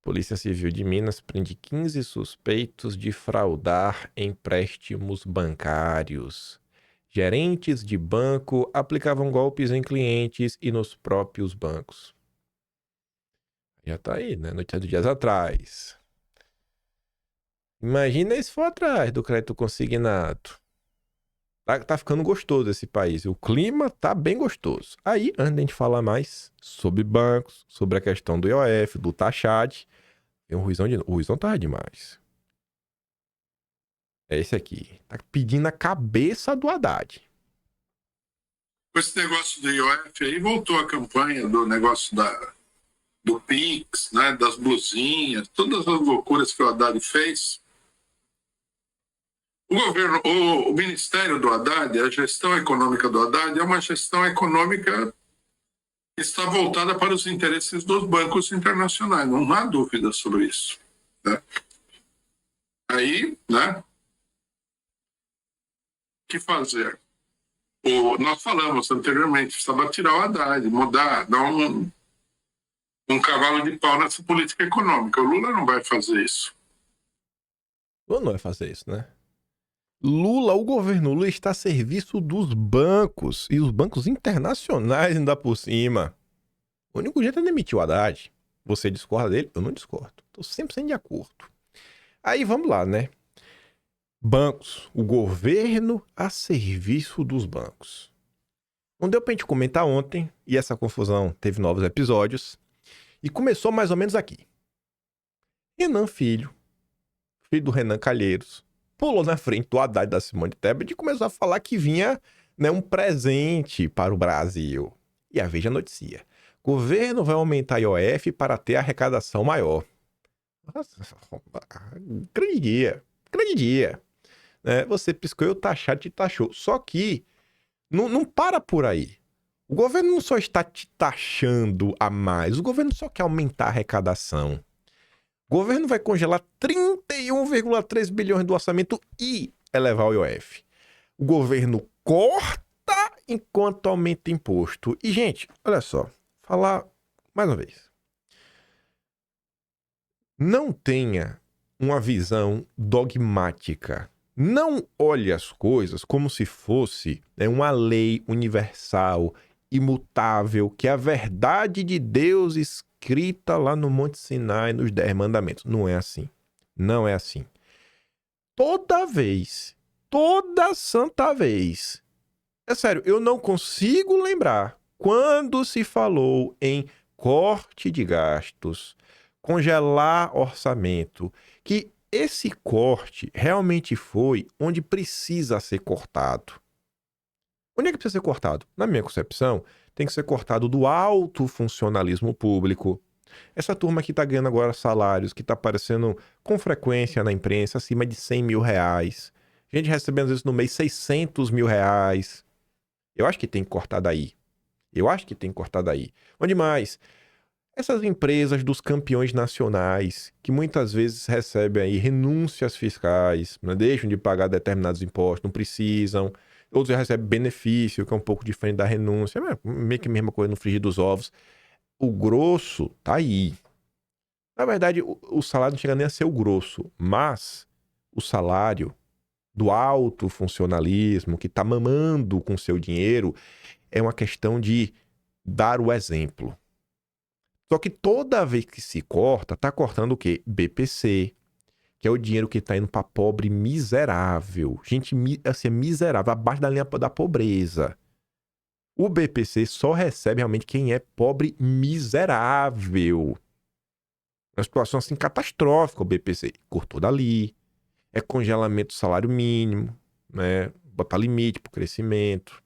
Polícia Civil de Minas prende 15 suspeitos de fraudar empréstimos bancários. Gerentes de banco aplicavam golpes em clientes e nos próprios bancos. Já tá aí, né? Notícia de dias atrás. Imagina se for atrás do crédito consignado. Tá ficando gostoso esse país. O clima tá bem gostoso. Aí, antes de a gente falar mais sobre bancos, sobre a questão do IOF, do taxade, tem um ruizão de novo. O ruizão tava demais. É esse aqui. Tá pedindo a cabeça do Haddad. Com esse negócio do IOF aí, voltou a campanha do negócio do Pix, né, das blusinhas, todas as loucuras que o Haddad fez. O Ministério do Haddad, a gestão econômica do Haddad, é uma gestão econômica que está voltada para os interesses dos bancos internacionais. Não há dúvida sobre isso. Né? Aí, né? O que fazer? Nós falamos anteriormente, precisava tirar o Haddad, mudar, dar um cavalo de pau nessa política econômica. O Lula não vai fazer isso. Lula não vai fazer isso, né? O governo Lula está a serviço dos bancos e os bancos internacionais ainda por cima. O único jeito é demitir o Haddad. Você discorda dele? Eu não discordo. Estou 100% de acordo. Aí vamos lá, né? Bancos. O governo a serviço dos bancos. Não deu pra gente comentar ontem, e essa confusão teve novos episódios. E começou mais ou menos aqui. Renan Filho do Renan Calheiros, pulou na frente do Haddad da Simone Tebet e começou a falar que vinha, né, um presente para o Brasil. E a Veja noticia. Governo vai aumentar a IOF para ter arrecadação maior. Grande dia. Grande dia. Né? Você piscou e o taxado te taxou. Só que não para por aí. O governo não só está te taxando a mais, o governo só quer aumentar a arrecadação. O governo vai congelar 31,3 bilhões do orçamento e elevar o IOF. O governo corta enquanto aumenta imposto. E, gente, olha só, falar mais uma vez. Não tenha uma visão dogmática. Não olhe as coisas como se fosse, né, uma lei universal, imutável, que é a verdade de Deus escrita lá no Monte Sinai, nos 10 mandamentos. Não é assim. Não é assim. Toda santa vez, é sério, eu não consigo lembrar quando se falou em corte de gastos, congelar orçamento, que esse corte realmente foi onde precisa ser cortado. Onde é que precisa ser cortado? Na minha concepção, tem que ser cortado do alto funcionalismo público. Essa turma que está ganhando agora salários, que está aparecendo com frequência na imprensa, acima de 100 mil reais. Gente recebendo, às vezes, no mês, 600 mil reais. Eu acho que tem que cortar daí. Onde mais? Essas empresas dos campeões nacionais, que muitas vezes recebem aí renúncias fiscais, não deixam de pagar determinados impostos, não precisam. Outros recebem benefício, que é um pouco diferente da renúncia. Meio que a mesma coisa no frigir dos ovos. O grosso tá aí. Na verdade, o salário não chega nem a ser o grosso, mas o salário do alto funcionalismo, que tá mamando com seu dinheiro, é uma questão de dar o exemplo. Só que toda vez que se corta, tá cortando o quê? BPC, que é o dinheiro que tá indo para pobre miserável. Gente, assim, miserável, abaixo da linha da pobreza. O BPC só recebe realmente quem é pobre miserável. É uma situação assim catastrófica o BPC. Cortou dali. É congelamento do salário mínimo, né? Botar limite pro crescimento.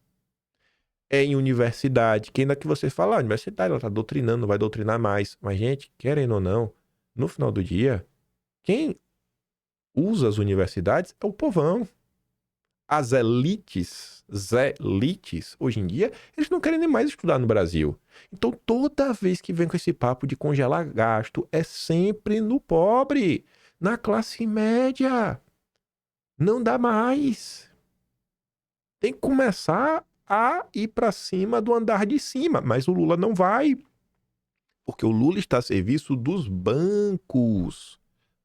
É em universidade, que ainda que você fala, a universidade ela tá doutrinando, não vai doutrinar mais. Mas, gente, querendo ou não, no final do dia, Quem usa as universidades é o povão. As elites, hoje em dia, eles não querem nem mais estudar no Brasil. Então, toda vez que vem com esse papo de congelar gasto, é sempre no pobre, na classe média. Não dá mais. Tem que começar a ir para cima do andar de cima, mas o Lula não vai. Porque o Lula está a serviço dos bancos.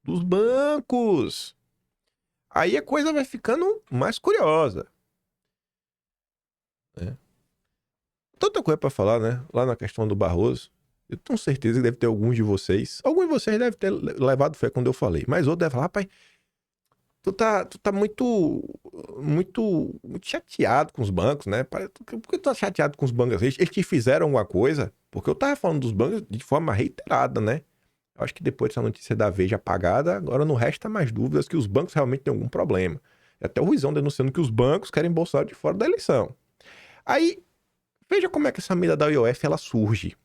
Dos bancos. Aí a coisa vai ficando mais curiosa. Tanta coisa para falar, né? Lá na questão do Barroso. Eu tenho certeza que deve ter alguns de vocês devem ter levado fé quando eu falei. Mas outro deve falar, rapaz, tu tá muito chateado com os bancos, né? Por que tu tá chateado com os bancos? Eles te fizeram alguma coisa? Porque eu tava falando dos bancos de forma reiterada, né? Eu acho que depois dessa notícia da Veja apagada, agora não resta mais dúvidas que os bancos realmente têm algum problema. E até o Ruizão denunciando que os bancos querem Bolsonaro de fora da eleição. Aí, veja como é que essa medida da IOF ela surge.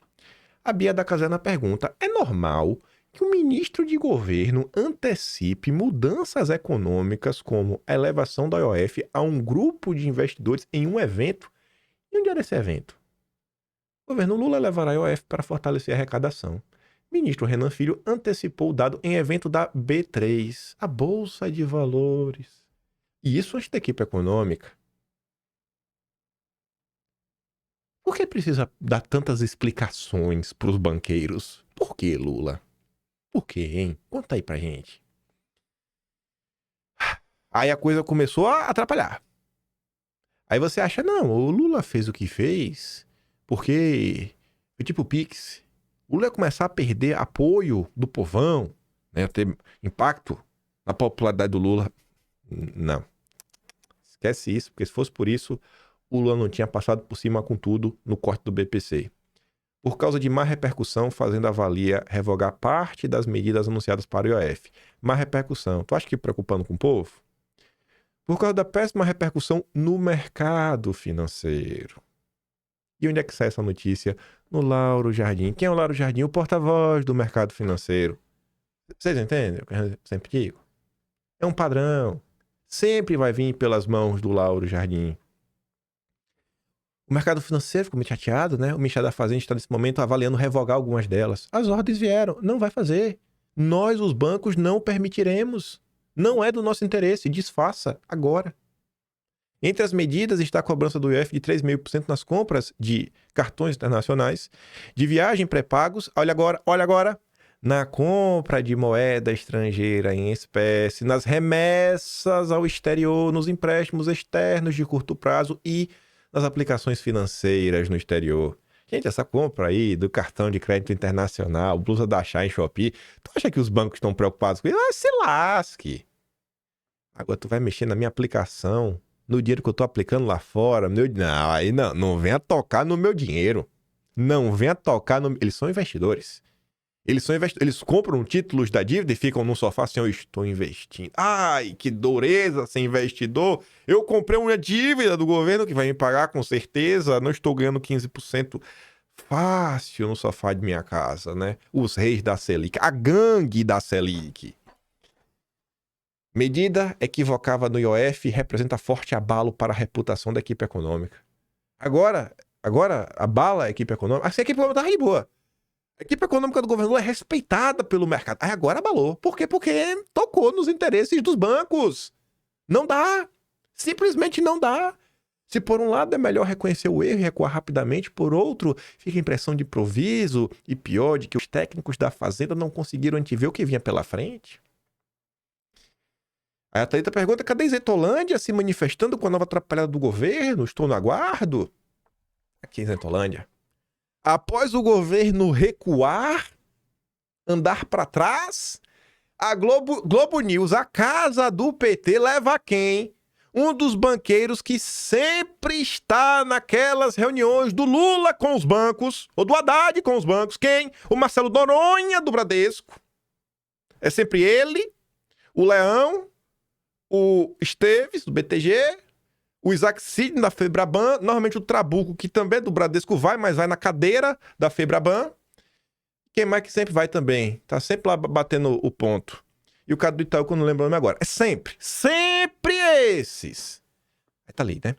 A Bia da Caserna pergunta, é normal que o ministro de governo antecipe mudanças econômicas como a elevação da IOF a um grupo de investidores em um evento? E onde era esse evento? O governo Lula levará a IOF para fortalecer a arrecadação. Ministro Renan Filho antecipou o dado em evento da B3, a Bolsa de Valores. E isso antes da equipe econômica. Por que precisa dar tantas explicações para os banqueiros? Por que, Lula? Por quê, hein? Conta aí pra gente. Aí a coisa começou a atrapalhar. Aí você acha, não, o Lula fez o que fez porque foi tipo Pix. O Lula ia começar a perder apoio do povão, né? Ter impacto na popularidade do Lula. Não. Esquece isso, porque se fosse por isso, o Lula não tinha passado por cima com tudo no corte do BPC. Por causa de má repercussão, Fazenda avalia revogar parte das medidas anunciadas para o IOF. Má repercussão. Tu acha que preocupando com o povo? Por causa da péssima repercussão no mercado financeiro. E onde é que sai essa notícia? No Lauro Jardim. Quem é o Lauro Jardim? O porta-voz do mercado financeiro. Vocês entendem o que eu sempre digo? É um padrão. Sempre vai vir pelas mãos do Lauro Jardim. O mercado financeiro ficou muito chateado, né? O Ministério da Fazenda está nesse momento avaliando revogar algumas delas. As ordens vieram. Não vai fazer. Nós, os bancos, não permitiremos. Não é do nosso interesse. Desfaça agora. Entre as medidas está a cobrança do IOF de 3,5% nas compras de cartões internacionais, de viagem pré-pagos, olha agora, na compra de moeda estrangeira em espécie, nas remessas ao exterior, nos empréstimos externos de curto prazo e nas aplicações financeiras no exterior. Gente, essa compra aí do cartão de crédito internacional, blusa da Shine Shopee, tu acha que os bancos estão preocupados com isso? Ah, se lasque! Agora tu vai mexer na minha aplicação, no dinheiro que eu tô aplicando lá fora, não, aí não venha tocar no meu dinheiro. Não venha tocar no... Eles são investidores. Eles compram títulos da dívida e ficam no sofá assim, eu estou investindo. Ai, que dureza ser investidor. Eu comprei uma dívida do governo que vai me pagar com certeza. Não estou ganhando 15% fácil no sofá de minha casa, né? Os reis da Selic, a gangue da Selic. Medida equivocada no IOF representa forte abalo para a reputação da equipe econômica. Agora abala a equipe econômica. Essa equipe econômica tá de boa. A equipe econômica do governo é respeitada pelo mercado. Aí agora abalou. Por quê? Porque tocou nos interesses dos bancos. Não dá. Simplesmente não dá. Se por um lado é melhor reconhecer o erro e recuar rapidamente, por outro, fica a impressão de improviso e pior, de que os técnicos da Fazenda não conseguiram antever o que vinha pela frente. Aí a Thalita pergunta, cadê Zetolândia se manifestando com a nova atrapalhada do governo? Estou no aguardo. Aqui em Zetolândia. Após o governo recuar, andar para trás, a Globo News, a casa do PT, leva quem? Um dos banqueiros que sempre está naquelas reuniões do Lula com os bancos, ou do Haddad com os bancos. Quem? O Marcelo Noronha, do Bradesco. É sempre ele, o Leão, o Esteves, do BTG, o Isaac Sidney, da Febraban, normalmente o Trabuco, que também é do Bradesco, mas vai na cadeira da Febraban. Quem mais que sempre vai também? Tá sempre lá batendo o ponto. E o cara do Itaú, que eu não lembro o nome agora. É sempre esses. Aí tá ali, né?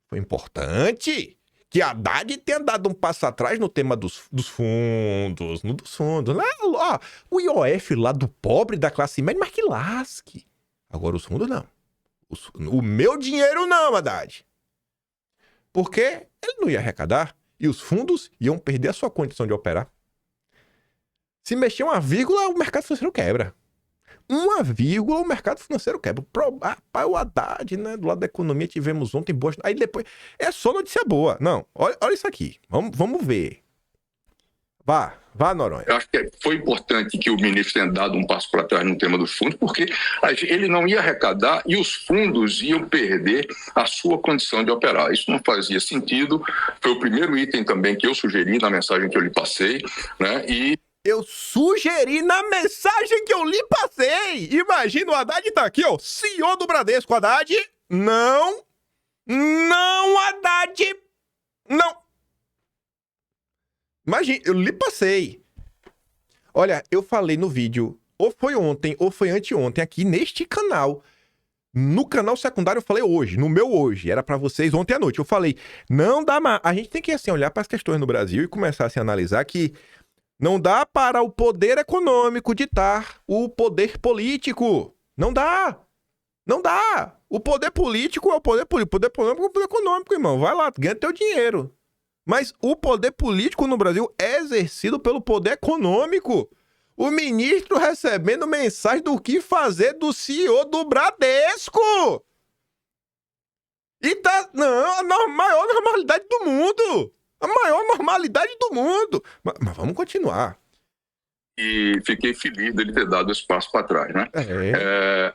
Foi importante que a Haddad tenha dado um passo atrás no tema dos fundos. No dos fundos. Lá, ó, o IOF lá do pobre, da classe média, mas que lasque. Agora os fundos não. O meu dinheiro não, Haddad. Porque ele não ia arrecadar e os fundos iam perder a sua condição de operar. Se mexer uma vírgula, o mercado financeiro quebra. Uma vírgula, o mercado financeiro quebra. O Haddad, né? Do lado da economia, tivemos ontem boas... Aí depois... É só notícia boa. Não, olha isso aqui. Vamos ver. Vá, Noronha. Eu acho que foi importante que o ministro tenha dado um passo para trás no tema dos fundos, porque ele não ia arrecadar e os fundos iam perder a sua condição de operar. Isso não fazia sentido. Foi o primeiro item também que eu sugeri na mensagem que eu lhe passei, né? Eu sugeri na mensagem que eu lhe passei. Imagina, o Haddad tá aqui, ó. CEO do Bradesco. Haddad, não, Haddad, não. Imagina, eu lhe passei. Olha, eu falei no vídeo, ou foi ontem, ou foi anteontem, aqui neste canal. No canal secundário eu falei hoje, no meu hoje. Era pra vocês ontem à noite. Eu falei, não dá mais. A gente tem que, assim, olhar para as questões no Brasil e começar a se analisar que não dá para o poder econômico ditar o poder político. Não dá. Não dá. O poder político é o poder político. O poder econômico é o poder econômico, irmão. Vai lá, ganha teu dinheiro. Mas o poder político no Brasil é exercido pelo poder econômico. O ministro recebendo mensagem do que fazer do CEO do Bradesco. E tá... Não, a maior normalidade do mundo. A maior normalidade do mundo. Mas vamos continuar. E fiquei feliz dele ter dado esse passo para trás, né?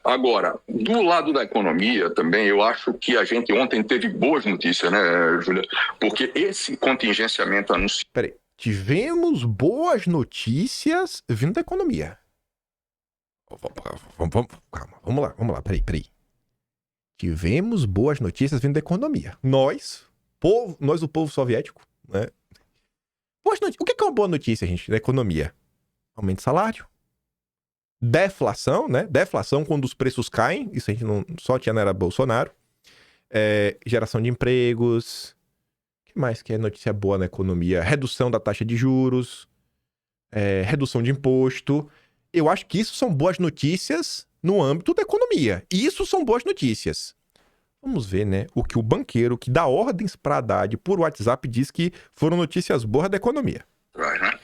Agora, do lado da economia também, eu acho que a gente ontem teve boas notícias, né, Júlia? Porque esse contingenciamento anunciado... Peraí, tivemos boas notícias vindo da economia. Calma, vamos lá, peraí. Tivemos boas notícias vindo da economia. Nós, o povo soviético, né? O que é uma boa notícia, gente, da economia? Aumento de salário. Deflação, né? Deflação quando os preços caem. Isso a gente não só tinha na era Bolsonaro. Geração de empregos. O que mais que é notícia boa na economia? Redução da taxa de juros. Redução de imposto. Eu acho que isso são boas notícias no âmbito da economia. Isso são boas notícias. Vamos ver, né? O que o banqueiro que dá ordens para Haddad por WhatsApp diz que foram notícias boas da economia. Né?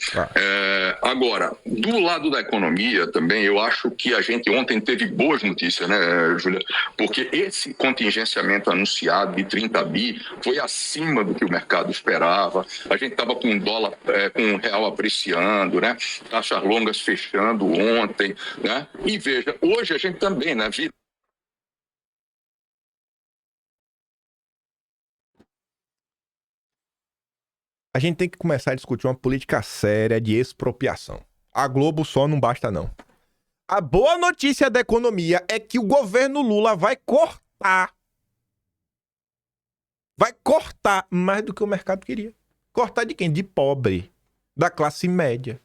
Agora, do lado da economia também, eu acho que a gente ontem teve boas notícias, né, Júlia? Porque esse contingenciamento anunciado de 30 bi foi acima do que o mercado esperava. A gente estava com o dólar, com o real apreciando, né? Taxas longas fechando ontem, né? E veja, hoje a gente também, né? A gente tem que começar a discutir uma política séria de expropriação. A Globo só não basta, não. A boa notícia da economia é que o governo Lula vai cortar. Vai cortar mais do que o mercado queria. Cortar de quem? De pobre. Da classe média.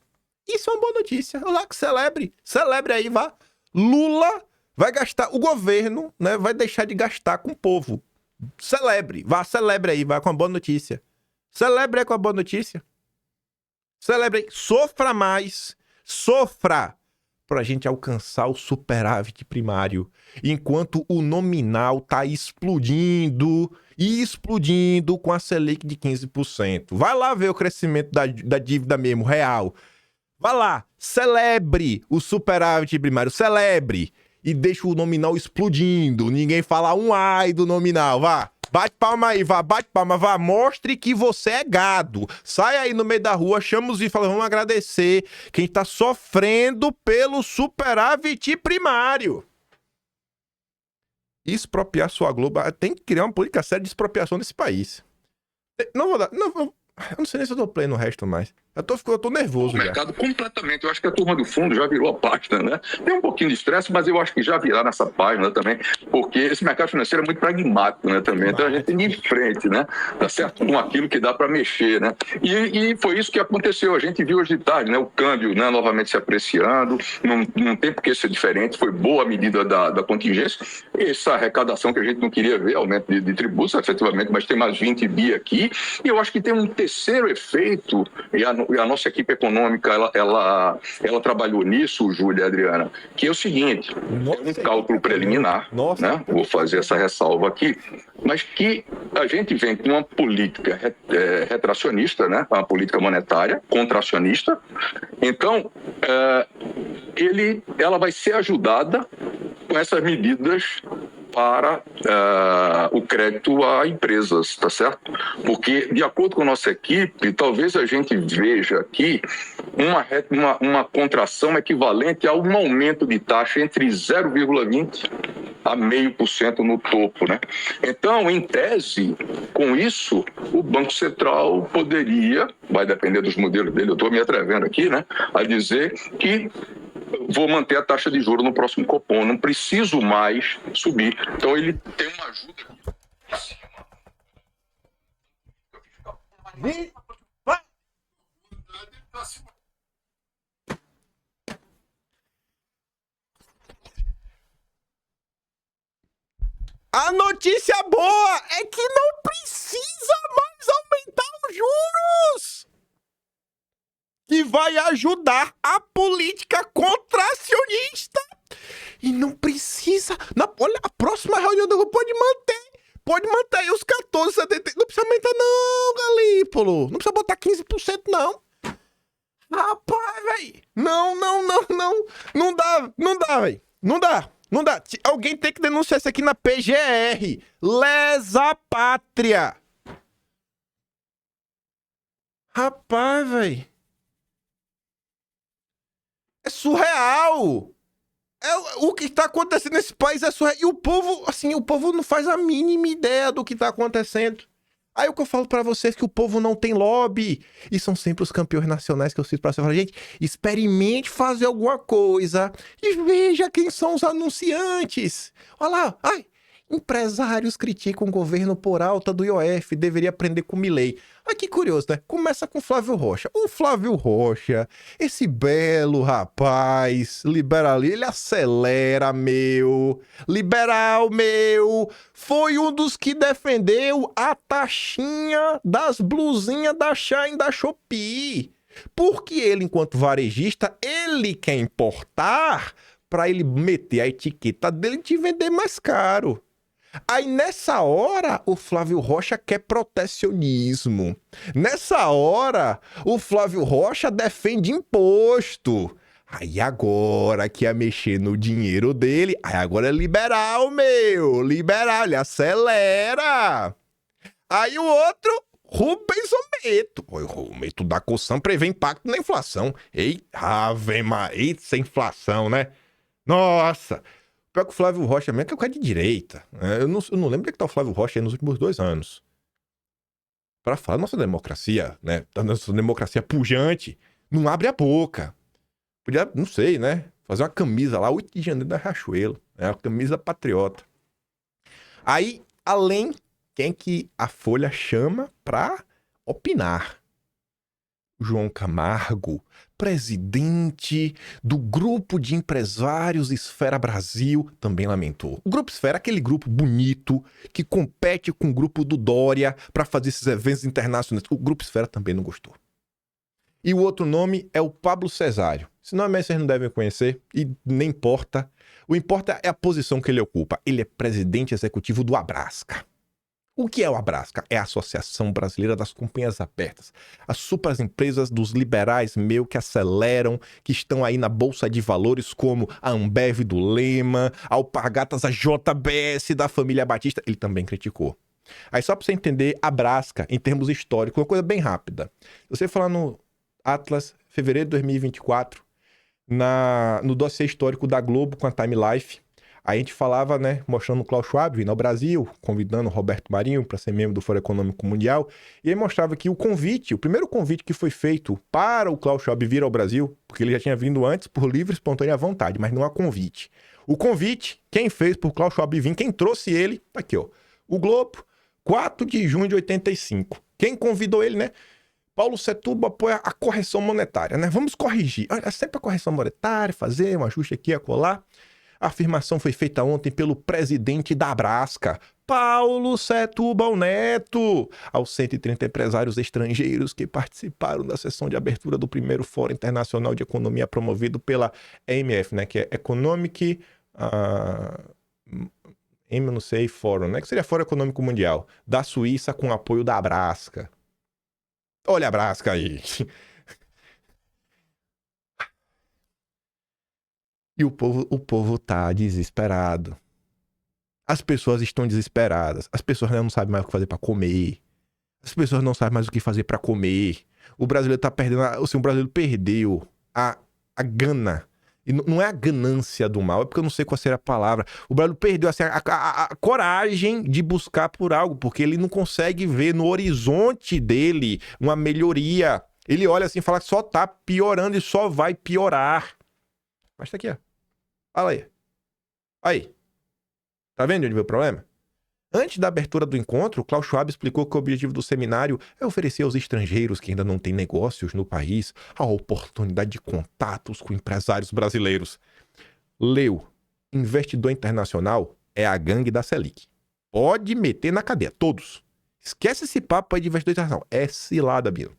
Isso é uma boa notícia. Lá que celebre. Celebre aí, vá. Lula vai gastar... O governo, né, vai deixar de gastar com o povo. Celebre. Vá, celebre aí, vá com a boa notícia. Celebre com a boa notícia. Celebre. Sofra mais. Sofra pra gente alcançar o superávit primário. Enquanto o nominal tá explodindo. E explodindo com a Selic de 15%. Vai lá ver o crescimento da dívida mesmo, real. Vai lá. Celebre o superávit primário. Celebre. E deixa o nominal explodindo. Ninguém fala um ai do nominal. Vá. Bate palma aí, vá, bate palma, vá, mostre que você é gado. Sai aí no meio da rua, chama os e fala, vamos agradecer quem tá sofrendo pelo superávit primário. Expropriar sua Globo, tem que criar uma política séria de expropriação nesse país. Não vou dar, não, eu não sei nem se eu dou play no resto mais. Eu tô nervoso o mercado completamente. Eu acho que a turma do fundo já virou a página, né? Tem um pouquinho de estresse, mas eu acho que já virá nessa página também, porque esse mercado financeiro é muito pragmático, né, também. Então a gente tem de frente, né? Tá certo? Com aquilo que dá para mexer, né? E foi isso que aconteceu. A gente viu hoje de tarde, né? O câmbio, né, novamente se apreciando. Não tem por que ser diferente. Foi boa a medida da contingência. Essa arrecadação que a gente não queria ver, aumento de tributos, efetivamente, mas tem mais 20 bi aqui. E eu acho que tem um terceiro efeito, e a nossa equipe econômica, ela trabalhou nisso, Júlia e Adriana, que é o seguinte, é um cálculo preliminar, né? Vou fazer essa ressalva aqui, mas que a gente vem com uma política retracionista, né? Uma política monetária, contracionista. Então, ela vai ser ajudada com essas medidas para o crédito a empresas, tá certo? Porque, de acordo com a nossa equipe, talvez a gente veja aqui uma contração equivalente a um aumento de taxa entre 0,20% a 0,5% no topo, né? Então, em tese, com isso, o Banco Central poderia, vai depender dos modelos dele, eu estou me atrevendo aqui, né, a dizer que vou manter a taxa de juros no próximo Copom, não preciso mais subir. Então ele tem uma ajuda aqui. A notícia boa é que não precisa mais aumentar os juros, que vai ajudar a política contracionista. E não precisa... olha, a próxima reunião do grupo pode manter aí os 14,70. Não precisa aumentar não, Galípolo. Não precisa botar 15% não. Rapaz, velho. Não dá, velho. Não dá. Alguém tem que denunciar isso aqui na PGR. Lesa pátria. Rapaz, velho. É surreal. O que está acontecendo nesse país é surreal. E o povo não faz a mínima ideia do que está acontecendo. Aí o que eu falo pra vocês é que o povo não tem lobby. E são sempre os campeões nacionais que eu cito pra você. Gente, experimente fazer alguma coisa e veja quem são os anunciantes. Olha lá, empresários criticam o governo por alta do IOF, deveria aprender com Milei. Olha que curioso, né? Começa com o Flávio Rocha. O Flávio Rocha, esse belo rapaz liberal, ele acelera, meu. Liberal, meu. Foi um dos que defendeu a taxinha das blusinhas da Shein da Shopee. Porque ele, enquanto varejista, ele quer importar para ele meter a etiqueta dele e te vender mais caro. Aí, nessa hora, o Flávio Rocha quer protecionismo. Nessa hora, o Flávio Rocha defende imposto. Aí, agora que ia mexer no dinheiro dele, aí agora é liberal, meu. Liberal, ele acelera. Aí, o outro, Rubens Ometo. O Ometo da Cosan prevê impacto na inflação. Essa inflação, né? Nossa... Pior que o Flávio Rocha mesmo, que é o cara de direita. Eu não lembro de que tá o Flávio Rocha aí nos últimos 2 anos. Para falar da nossa democracia, né? Da nossa democracia pujante, não abre a boca. Podia, não sei, né? Fazer uma camisa lá, 8 de janeiro da Riachuelo. Uma camisa patriota. Aí, além, quem que a Folha chama pra opinar? João Camargo, presidente do grupo de empresários Esfera Brasil, também lamentou. O Grupo Esfera é aquele grupo bonito que compete com o grupo do Dória para fazer esses eventos internacionais. O Grupo Esfera também não gostou. E o outro nome é o Pablo Cesário. Esse nome vocês não devem conhecer e nem importa. O importa é a posição que ele ocupa. Ele é presidente executivo do Abrasca. O que é o Abrasca? É a Associação Brasileira das Companhias Abertas. As superempresas dos liberais, que aceleram, que estão aí na Bolsa de Valores, como a Ambev do Lema, a Alpargatas, a JBS da família Batista. Ele também criticou. Aí só para você entender, Abrasca, em termos históricos, uma coisa bem rápida. Se você falar no Atlas, fevereiro de 2024, no dossiê histórico da Globo com a Time Life, Aí a gente falava, né, mostrando o Klaus Schwab vindo ao Brasil, convidando o Roberto Marinho para ser membro do Fórum Econômico Mundial, e aí mostrava que o primeiro convite que foi feito para o Klaus Schwab vir ao Brasil, porque ele já tinha vindo antes por livre e espontânea vontade, mas não há convite. O convite, quem fez por Klaus Schwab vir, quem trouxe ele, tá aqui, ó, o Globo, 4 de junho de 85. Quem convidou ele, né? Paulo Setúbal apoia a correção monetária, né? Vamos corrigir. Olha, sempre a correção monetária, fazer um ajuste aqui, acolá. A afirmação foi feita ontem pelo presidente da Abrasca, Paulo Setúbal Neto, aos 130 empresários estrangeiros que participaram da sessão de abertura do primeiro Fórum Internacional de Economia promovido pela EMF, né, que é Economic... eu não sei, Fórum, né, que seria Fórum Econômico Mundial, da Suíça com apoio da Abrasca. Olha a Abrasca aí. E o povo tá desesperado. As pessoas estão desesperadas. As pessoas não sabem mais o que fazer para comer. As pessoas não sabem mais o que fazer para comer. O brasileiro tá perdendo... Assim, o brasileiro perdeu a gana. E não é a ganância do mal, é porque eu não sei qual seria a palavra. O brasileiro perdeu assim, a coragem de buscar por algo, porque ele não consegue ver no horizonte dele uma melhoria. Ele olha assim e fala que só tá piorando e só vai piorar. Mas tá aqui, ó. Olha aí. Aí. Tá vendo onde veio o problema? Antes da abertura do encontro, Klaus Schwab explicou que o objetivo do seminário é oferecer aos estrangeiros que ainda não têm negócios no país a oportunidade de contatos com empresários brasileiros. Leu. Investidor internacional é a gangue da Selic. Pode meter na cadeia. Todos. Esquece esse papo aí de investidor internacional. É cilada, Bino.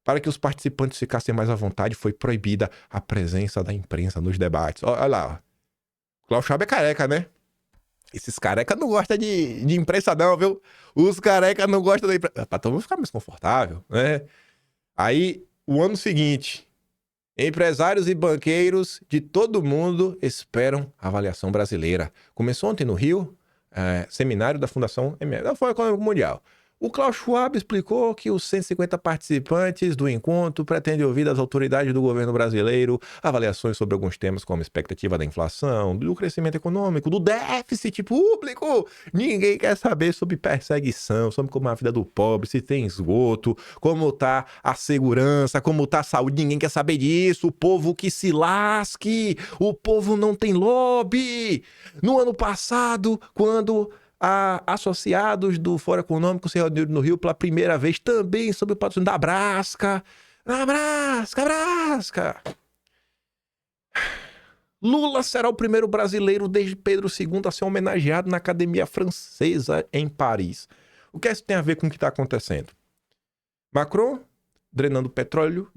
Para que os participantes ficassem mais à vontade, foi proibida a presença da imprensa nos debates. Olha lá. Klaus Schwab é careca, né? Esses carecas não gostam de imprensa não, viu? Os carecas não gostam da imprensa. Pra todo mundo ficar mais confortável, né? Aí, o ano seguinte, empresários e banqueiros de todo mundo esperam a avaliação brasileira. Começou ontem no Rio, seminário da Fundação MF, da Fórum Econômico Mundial. O Klaus Schwab explicou que os 150 participantes do encontro pretendem ouvir das autoridades do governo brasileiro avaliações sobre alguns temas como a expectativa da inflação, do crescimento econômico, do déficit público. Ninguém quer saber sobre perseguição, sobre como é a vida do pobre, se tem esgoto, como tá a segurança, como tá a saúde. Ninguém quer saber disso. O povo que se lasque. O povo não tem lobby. No ano passado, quando... associados do Fórum Econômico se reuniram no Rio pela primeira vez, também sob o patrocínio da Abrasca. Abrasca! Lula será o primeiro brasileiro desde Pedro II a ser homenageado na Academia Francesa em Paris. O que isso tem a ver com o que está acontecendo? Macron drenando petróleo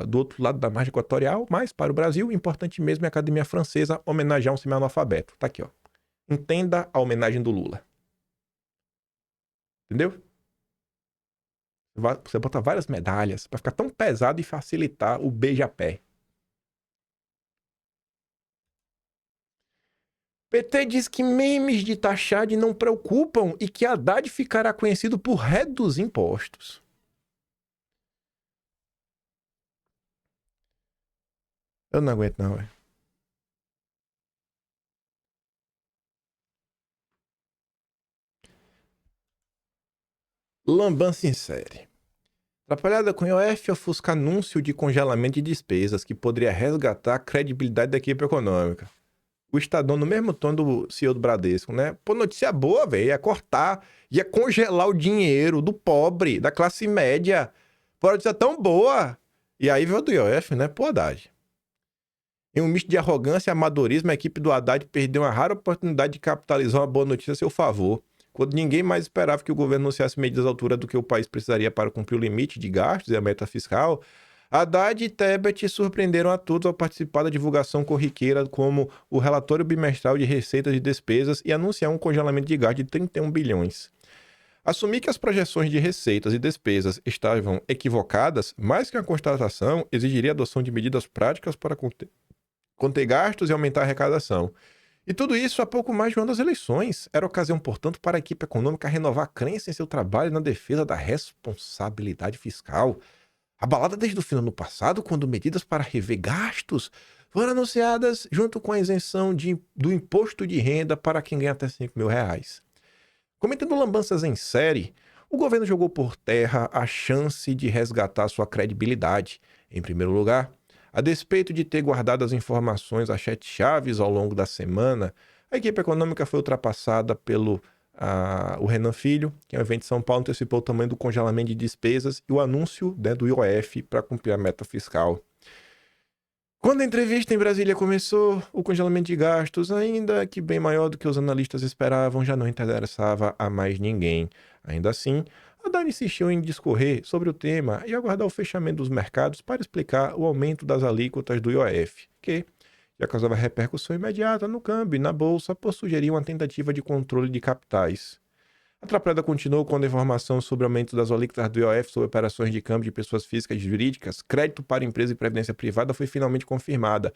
do outro lado da margem equatorial, mas para o Brasil, importante mesmo é a Academia Francesa homenagear um semi-analfabeto. Tá aqui, ó. Entenda a homenagem do Lula. Entendeu? Você bota várias medalhas para ficar tão pesado e facilitar o beija-pé. PT diz que memes de Tachad não preocupam e que Haddad ficará conhecido por reduzir impostos. Eu não aguento não, velho. Lamban Sincere. Atrapalhada com IOF ofusca anúncio de congelamento de despesas que poderia resgatar a credibilidade da equipe econômica. O Estadão, no mesmo tom do CEO do Bradesco, né? Pô, notícia boa, velho. Ia cortar, ia congelar o dinheiro do pobre, da classe média. Pô, notícia tão boa. E aí veio do IOF, né? Pô, Haddad. Em um misto de arrogância e amadorismo, a equipe do Haddad perdeu uma rara oportunidade de capitalizar uma boa notícia a seu favor. Quando ninguém mais esperava que o governo anunciasse medidas à altura do que o país precisaria para cumprir o limite de gastos e a meta fiscal, Haddad e Tebet surpreenderam a todos ao participar da divulgação corriqueira como o relatório bimestral de receitas e despesas e anunciar um congelamento de gastos de 31 bilhões. Assumir que as projeções de receitas e despesas estavam equivocadas, mais que uma constatação, exigiria a adoção de medidas práticas para conter gastos e aumentar a arrecadação. E tudo isso há pouco mais de um ano das eleições. Era ocasião, portanto, para a equipe econômica renovar a crença em seu trabalho na defesa da responsabilidade fiscal. Abalada desde o fim do ano passado, quando medidas para rever gastos foram anunciadas junto com a isenção do imposto de renda para quem ganha até R$5.000. Cometendo lambanças em série, o governo jogou por terra a chance de resgatar sua credibilidade. Em primeiro lugar, a despeito de ter guardado as informações a Chet Chaves ao longo da semana, a equipe econômica foi ultrapassada pelo o Renan Filho, que, ao evento de São Paulo, antecipou o tamanho do congelamento de despesas e o anúncio do IOF para cumprir a meta fiscal. Quando a entrevista em Brasília começou, o congelamento de gastos, ainda que bem maior do que os analistas esperavam, já não interessava a mais ninguém. Ainda assim, Haddad insistiu em discorrer sobre o tema e aguardar o fechamento dos mercados para explicar o aumento das alíquotas do IOF, que já causava repercussão imediata no câmbio e na bolsa por sugerir uma tentativa de controle de capitais. A atrapalhada continuou quando a informação sobre o aumento das alíquotas do IOF sobre operações de câmbio de pessoas físicas e jurídicas, crédito para empresa e previdência privada foi finalmente confirmada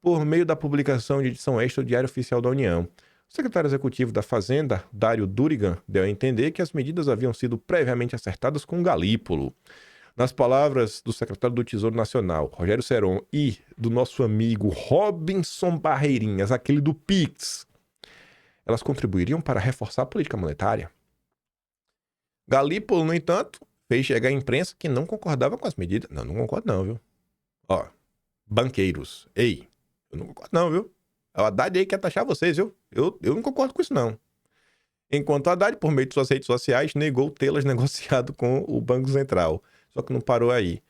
por meio da publicação de edição extra do Diário Oficial da União. O secretário executivo da Fazenda, Dário Durigan, deu a entender que as medidas haviam sido previamente acertadas com Galípolo. Nas palavras do secretário do Tesouro Nacional, Rogério Seron, e do nosso amigo Robinson Barreirinhas, aquele do Pix, elas contribuiriam para reforçar a política monetária. Galípolo, no entanto, fez chegar à imprensa que não concordava com as medidas. Não concordo não, viu? Ó, banqueiros, ei, eu não concordo não, viu? O Haddad aí quer taxar vocês, viu? Eu não concordo com isso não. Enquanto Haddad, por meio de suas redes sociais, negou tê-las negociado com o Banco Central. Só que não parou aí.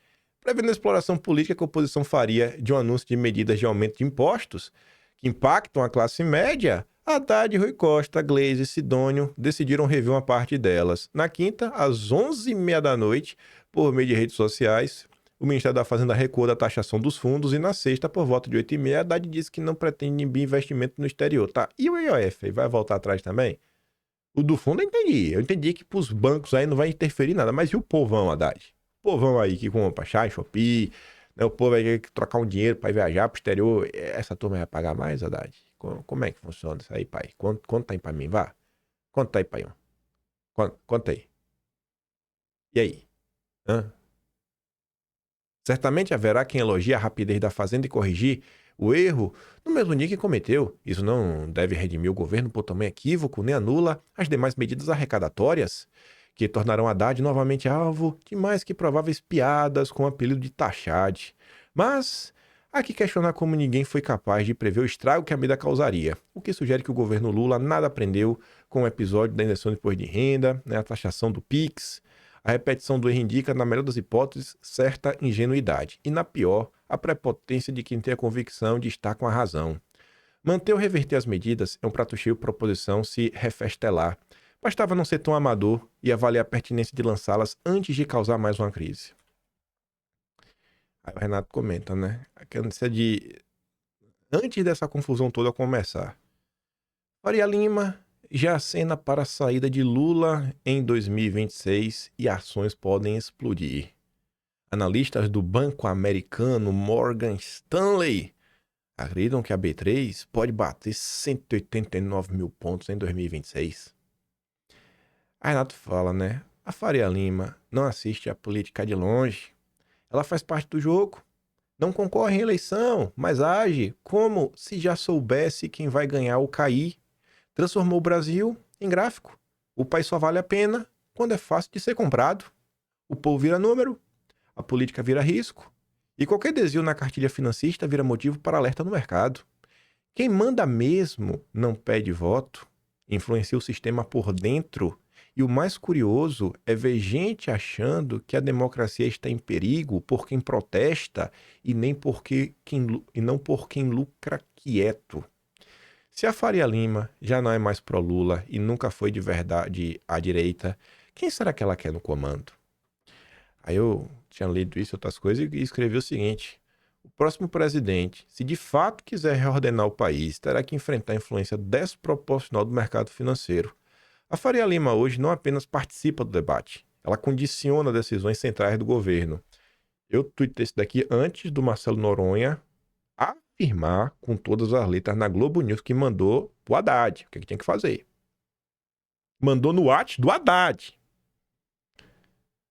Prevendo a exploração política que a oposição faria de um anúncio de medidas de aumento de impostos que impactam a classe média, Haddad, Rui Costa, Gleisi e Sidônio decidiram rever uma parte delas. Na quinta, às 11h30 da noite, por meio de redes sociais, o Ministério da Fazenda recuou da taxação dos fundos e na sexta, por volta de 8h30, Haddad disse que não pretende inibir investimento no exterior. Tá? E o IOF vai voltar atrás também? O do fundo eu entendi. Eu entendi que pros bancos aí não vai interferir nada. Mas e o povão, Haddad? O povão aí que compra chá, Shopee, né? O povo aí que trocar um dinheiro para viajar pro exterior. Essa turma vai pagar mais, Haddad? Como é que funciona isso aí, pai? Conta aí pra mim, vá. Conta aí, pai. Conta aí. E aí? Certamente haverá quem elogie a rapidez da Fazenda e corrigir o erro no mesmo dia que cometeu. Isso não deve redimir o governo por tamanho equívoco, nem anula as demais medidas arrecadatórias, que tornarão Haddad novamente alvo de mais que prováveis piadas com o apelido de Taxade. Mas há que questionar como ninguém foi capaz de prever o estrago que a medida causaria, o que sugere que o governo Lula nada aprendeu com o episódio da isenção de imposto de renda, né, a taxação do PIX. A repetição do erro indica, na melhor das hipóteses, certa ingenuidade, e na pior, a prepotência de quem tem a convicção de estar com a razão. Manter ou reverter as medidas é um prato cheio para a oposição se refestelar. Bastava não ser tão amador e avaliar a pertinência de lançá-las antes de causar mais uma crise. Aí o Renato comenta, né? A notícia de... Antes dessa confusão toda começar. Faria Lima já acena para a saída de Lula em 2026 e ações podem explodir. Analistas do banco americano Morgan Stanley acreditam que a B3 pode bater 189 mil pontos em 2026. A Renato fala, né? A Faria Lima não assiste a política de longe. Ela faz parte do jogo. Não concorre em eleição, mas age como se já soubesse quem vai ganhar ou cair. Transformou o Brasil em gráfico. O país só vale a pena quando é fácil de ser comprado. O povo vira número, a política vira risco, e qualquer desvio na cartilha financista vira motivo para alerta no mercado. Quem manda mesmo não pede voto, influencia o sistema por dentro, e o mais curioso é ver gente achando que a democracia está em perigo por quem protesta e não por quem lucra quieto. Se a Faria Lima já não é mais pró-Lula e nunca foi de verdade à direita, quem será que ela quer no comando? Aí eu tinha lido isso e outras coisas e escrevi o seguinte: o próximo presidente, se de fato quiser reordenar o país, terá que enfrentar a influência desproporcional do mercado financeiro. A Faria Lima hoje não apenas participa do debate, ela condiciona decisões centrais do governo. Eu tuitei isso daqui antes do Marcelo Noronha afirmar com todas as letras na Globo News que mandou pro Haddad. O que tinha que fazer? Mandou no WhatsApp do Haddad.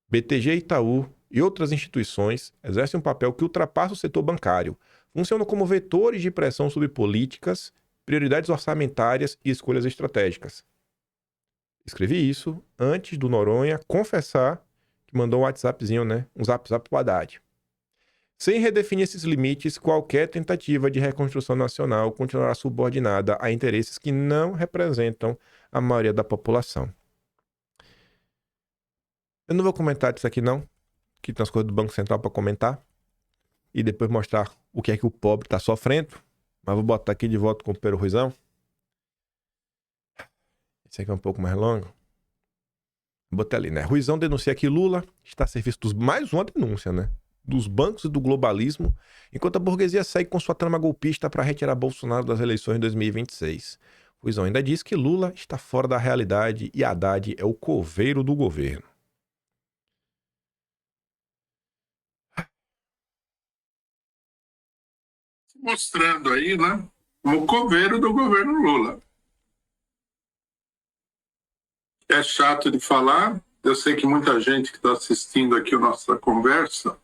BTG, Itaú e outras instituições exercem um papel que ultrapassa o setor bancário. funcionam como vetores de pressão sobre políticas, prioridades orçamentárias e escolhas estratégicas. Escrevi isso antes do Noronha confessar que mandou um WhatsAppzinho, né? Um zap pro Haddad. Sem redefinir esses limites, qualquer tentativa de reconstrução nacional continuará subordinada a interesses que não representam a maioria da população. Eu não vou comentar disso aqui não, que tem as coisas do Banco Central para comentar, e depois mostrar o que é que o pobre está sofrendo, mas vou botar aqui de volta com o Pedro Ruizão. Esse aqui é um pouco mais longo. Botei ali, né? Ruizão denuncia que Lula está a serviço dos... Mais uma denúncia, né? Dos bancos e do globalismo, enquanto a burguesia segue com sua trama golpista para retirar Bolsonaro das eleições de 2026. Ruizão ainda diz que Lula está fora da realidade e Haddad é o coveiro do governo. Mostrando aí, né, como coveiro do governo Lula. É chato de falar, eu sei que muita gente que está assistindo aqui a nossa conversa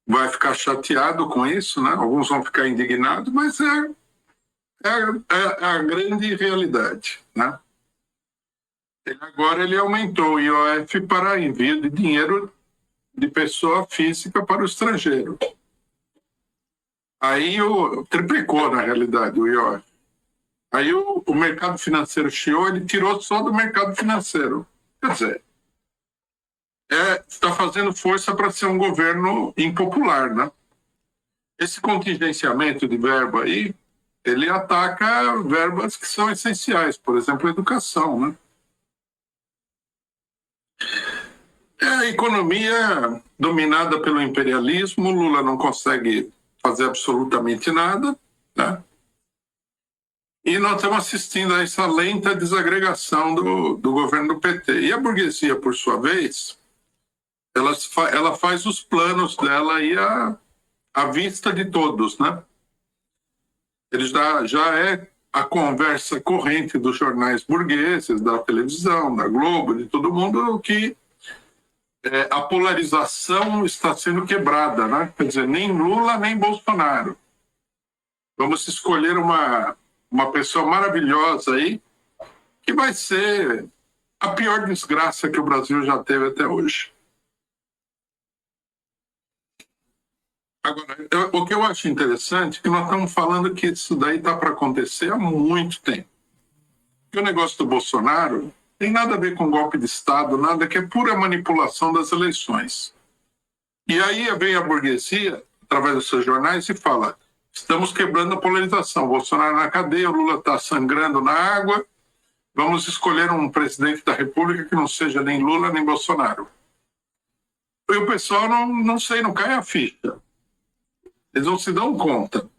vai ficar chateado com isso, né? Alguns vão ficar indignados, mas é a grande realidade, né? Agora ele aumentou o IOF para envio de dinheiro de pessoa física para o estrangeiro. Aí triplicou, na realidade, o IOF. Aí o mercado financeiro chiou, ele tirou só do mercado financeiro. Quer dizer, está fazendo força para ser um governo impopular, né? Esse contingenciamento de verba aí, ele ataca verbas que são essenciais, por exemplo, a educação, né? É a economia dominada pelo imperialismo, Lula não consegue fazer absolutamente nada, né? E nós estamos assistindo a essa lenta desagregação do governo do PT. E a burguesia, por sua vez, ela faz os planos dela aí à vista de todos, né? Ele já é a conversa corrente dos jornais burgueses, da televisão, da Globo, de todo mundo, que a polarização está sendo quebrada, né? Quer dizer, nem Lula, nem Bolsonaro. Vamos escolher uma pessoa maravilhosa aí, que vai ser a pior desgraça que o Brasil já teve até hoje. Agora, o que eu acho interessante é que nós estamos falando que isso daí está para acontecer há muito tempo. Que o negócio do Bolsonaro tem nada a ver com golpe de Estado, nada, que é pura manipulação das eleições. E aí vem a burguesia, através dos seus jornais, e fala: estamos quebrando a polarização. Bolsonaro na cadeia, o Lula está sangrando na água, vamos escolher um presidente da República que não seja nem Lula nem Bolsonaro. E o pessoal não cai a ficha. Eles não se dão conta.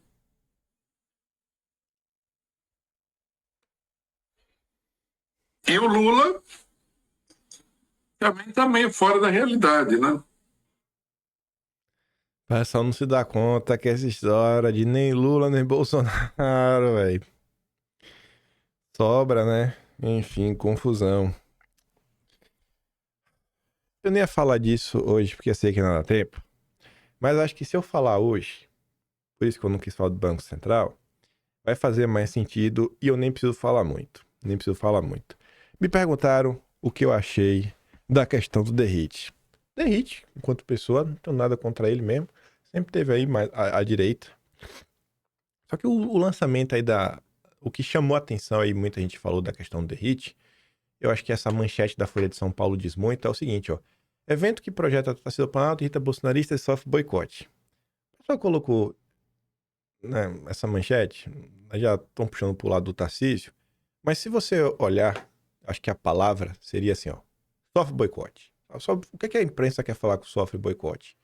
E o Lula também está meio fora da realidade, né? O pessoal não se dá conta que essa história de nem Lula nem Bolsonaro, velho, sobra, né? Enfim, confusão. Eu nem ia falar disso hoje, porque eu sei que não dá tempo. Mas acho que se eu falar hoje, por isso que eu não quis falar do Banco Central, vai fazer mais sentido e eu nem preciso falar muito. Me perguntaram o que eu achei da questão do Derrite. Derrite, enquanto pessoa, não tenho nada contra ele mesmo. Sempre teve aí mais à direita. Só que o lançamento aí o que chamou a atenção aí, muita gente falou da questão do Derrite, eu acho que essa manchete da Folha de São Paulo diz muito, é o seguinte, ó. Evento que projeta Tarcísio Planalto irrita bolsonarista e sofre boicote. O pessoal colocou, né, essa manchete, já estão puxando pro lado do Tarcísio, mas se você olhar, acho que a palavra seria assim, ó, sofre boicote. O que a imprensa quer falar com sofre boicote?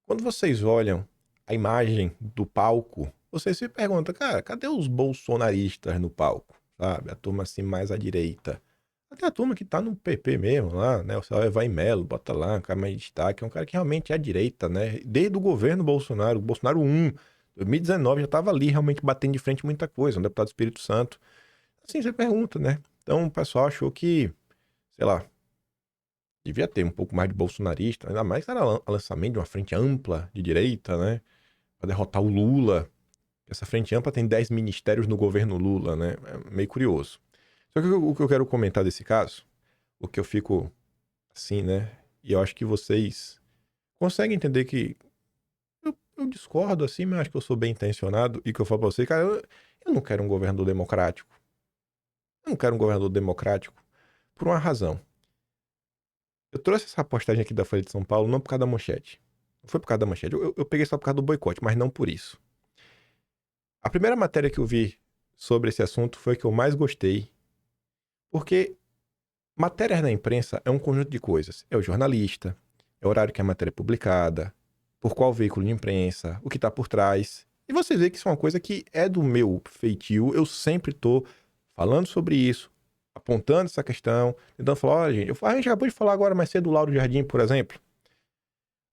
Quando vocês olham a imagem do palco, vocês se perguntam, cara, cadê os bolsonaristas no palco? Sabe? A turma assim mais à direita. Até a turma que tá no PP mesmo lá, né? O seu Evair Melo, bota lá, um cara mais de destaque, é um cara que realmente é à direita, né? Desde o governo Bolsonaro 1, 2019 já tava ali realmente batendo de frente muita coisa, um deputado do Espírito Santo. Assim, você pergunta, né? Então o pessoal achou que, sei lá, devia ter um pouco mais de bolsonarista, ainda mais que era lançamento de uma frente ampla de direita, né? para derrotar o Lula. Essa frente ampla tem 10 ministérios no governo Lula, né? É meio curioso. Só que o que eu quero comentar desse caso, o que eu fico assim, né? E eu acho que vocês conseguem entender que eu discordo assim, mas acho que eu sou bem intencionado e que eu falo pra você, cara, eu não quero um governador democrático. Eu não quero um governador democrático por uma razão. Eu trouxe essa postagem aqui da Folha de São Paulo não por causa da manchete. Não foi por causa da manchete. Eu peguei só por causa do boicote, mas não por isso. A primeira matéria que eu vi sobre esse assunto foi a que eu mais gostei. Porque matérias na imprensa é um conjunto de coisas. É o jornalista, é o horário que a matéria é publicada, por qual veículo de imprensa, o que está por trás. E vocês veem que isso é uma coisa que é do meu feitio. Eu sempre estou falando sobre isso, apontando essa questão, tentando falar, olha, gente, a gente acabou de falar agora mais cedo do Lauro Jardim, por exemplo.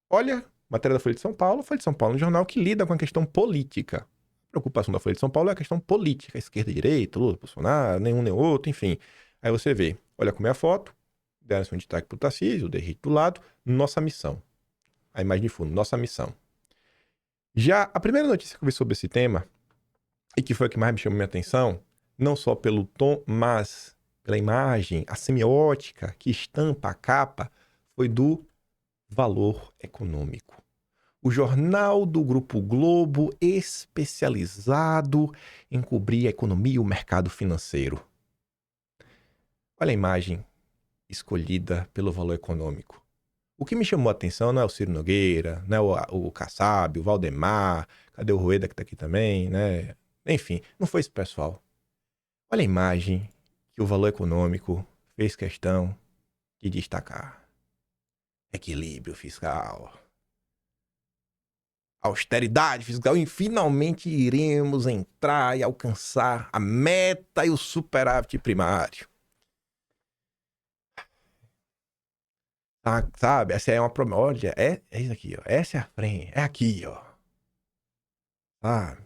Olha, matéria da Folha de São Paulo é um jornal que lida com a questão política. A preocupação da Folha de São Paulo é a questão política, esquerda e direita, Lula, Bolsonaro, nenhum nem outro, enfim. Aí você vê, olha como é a foto, deram um destaque pro Tarcísio, o Derrite do lado, nossa missão. A imagem de fundo, nossa missão. Já a primeira notícia que eu vi sobre esse tema, e que foi a que mais me chamou minha atenção, não só pelo tom, mas pela imagem, a semiótica que estampa a capa, foi do Valor Econômico. O jornal do Grupo Globo, especializado em cobrir a economia e o mercado financeiro. Olha a imagem escolhida pelo Valor Econômico. O que me chamou a atenção não é o Ciro Nogueira, não é o Kassab, o Valdemar, cadê o Rueda que tá aqui também, né? Enfim, não foi esse pessoal. Olha a imagem que o Valor Econômico fez questão de destacar. Equilíbrio fiscal. Austeridade fiscal e finalmente iremos entrar e alcançar a meta e o superávit primário. Sabe? Essa é uma promessa. Olha, é isso aqui, ó. Essa é a frente. É aqui, ó. Sabe?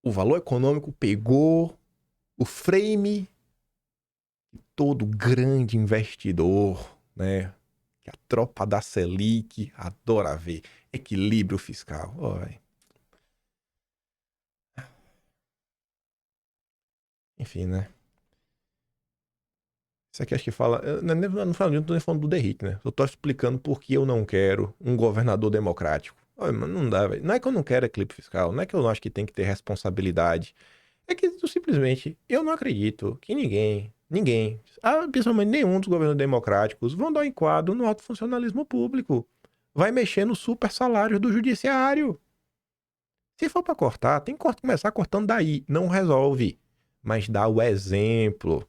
O Valor Econômico pegou o frame de todo grande investidor, né? Que a tropa da Selic adora ver. Equilíbrio fiscal. Olha. Enfim, né? Isso aqui acho que fala... Eu não tô nem falando do Derrite, né? Eu tô explicando por que eu não quero um governador democrático. Olha, mano, não dá, velho. Não é que eu não quero equilíbrio fiscal. Não é que eu não acho que tem que ter responsabilidade. É que simplesmente eu não acredito que ninguém, principalmente nenhum dos governos democráticos, vão dar um enquadro no alto funcionalismo público. Vai mexer no super salário do judiciário. Se for pra cortar, tem que começar cortando daí. Não resolve, mas dá o exemplo.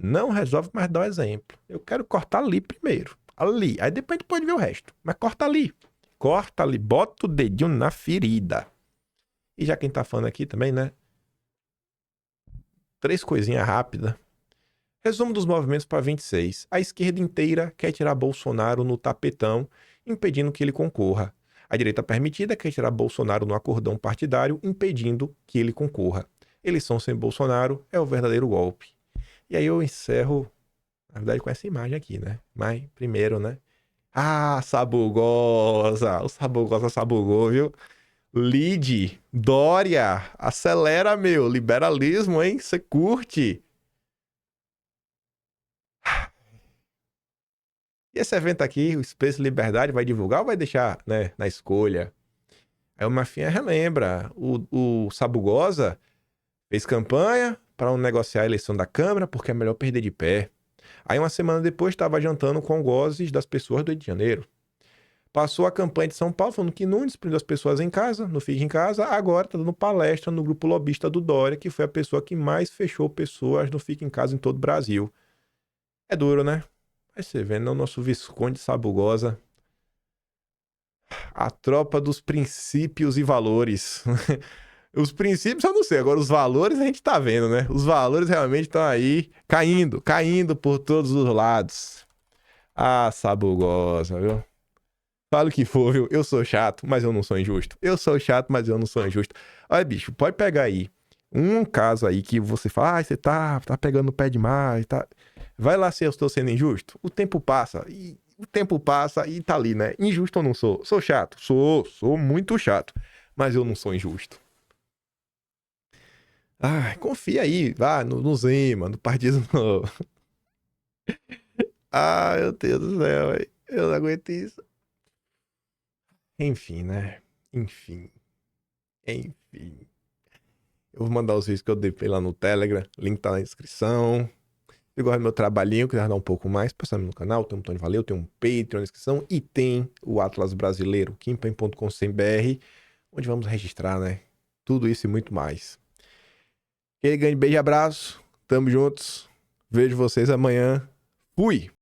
Não resolve, mas dá o exemplo. Eu quero cortar ali primeiro. Ali. Aí depois a gente pode ver o resto. Mas corta ali. Corta ali. Bota o dedinho na ferida. E já quem tá falando aqui também, né? 3 coisinhas rápidas. Resumo dos movimentos para 26. A esquerda inteira quer tirar Bolsonaro no tapetão, impedindo que ele concorra. A direita permitida quer tirar Bolsonaro no acordão partidário, impedindo que ele concorra. Eleição sem Bolsonaro é o verdadeiro golpe. E aí eu encerro, na verdade, com essa imagem aqui, né? Mas, primeiro, né? Ah, Sabugosa! O Sabugosa sabugou, viu? Lide, Dória, acelera, meu. Liberalismo, hein? Você curte? E esse evento aqui, o Space Liberdade, vai divulgar ou vai deixar, né, na escolha? Aí o Mafinha relembra. O Sabugosa fez campanha para não negociar a eleição da Câmara, porque é melhor perder de pé. Aí uma semana depois estava jantando com algozes das pessoas do Rio de Janeiro. Passou a campanha de São Paulo falando que não desprendeu as pessoas em casa, não fica em casa. Agora está dando palestra no grupo lobista do Dória, que foi a pessoa que mais fechou pessoas no Fica em Casa em todo o Brasil. É duro, né? Vai ser vendo, o nosso Visconde Sabugosa. A tropa dos princípios e valores. Os princípios eu não sei, agora os valores a gente tá vendo, né? Os valores realmente estão aí caindo por todos os lados. Ah, Sabugosa, viu? Fala o que for, viu? Eu sou chato, mas eu não sou injusto. Eu sou chato, mas eu não sou injusto. Olha, bicho, pode pegar aí um caso aí que você fala, você tá pegando o pé demais, tá... Vai lá se eu estou sendo injusto. O tempo passa e o tempo passa e tá ali, né? Injusto ou não sou? Sou chato? Sou muito chato. Mas eu não sou injusto. Ai, confia aí, vá no Zema, no Partido Novo. Ai, meu Deus do céu, véio. Eu não aguento isso. Enfim, né? Enfim. Eu vou mandar os vídeos que eu dei lá no Telegram. Link tá na descrição. Se gosta do meu trabalhinho, quiser dar um pouco mais, passa no canal, tem um botão de valeu, tem um Patreon na descrição e tem o Atlas Brasileiro, kimpen.com.br, onde vamos registrar, né? Tudo isso e muito mais. Aquele grande beijo e abraço. Tamo juntos. Vejo vocês amanhã. Fui!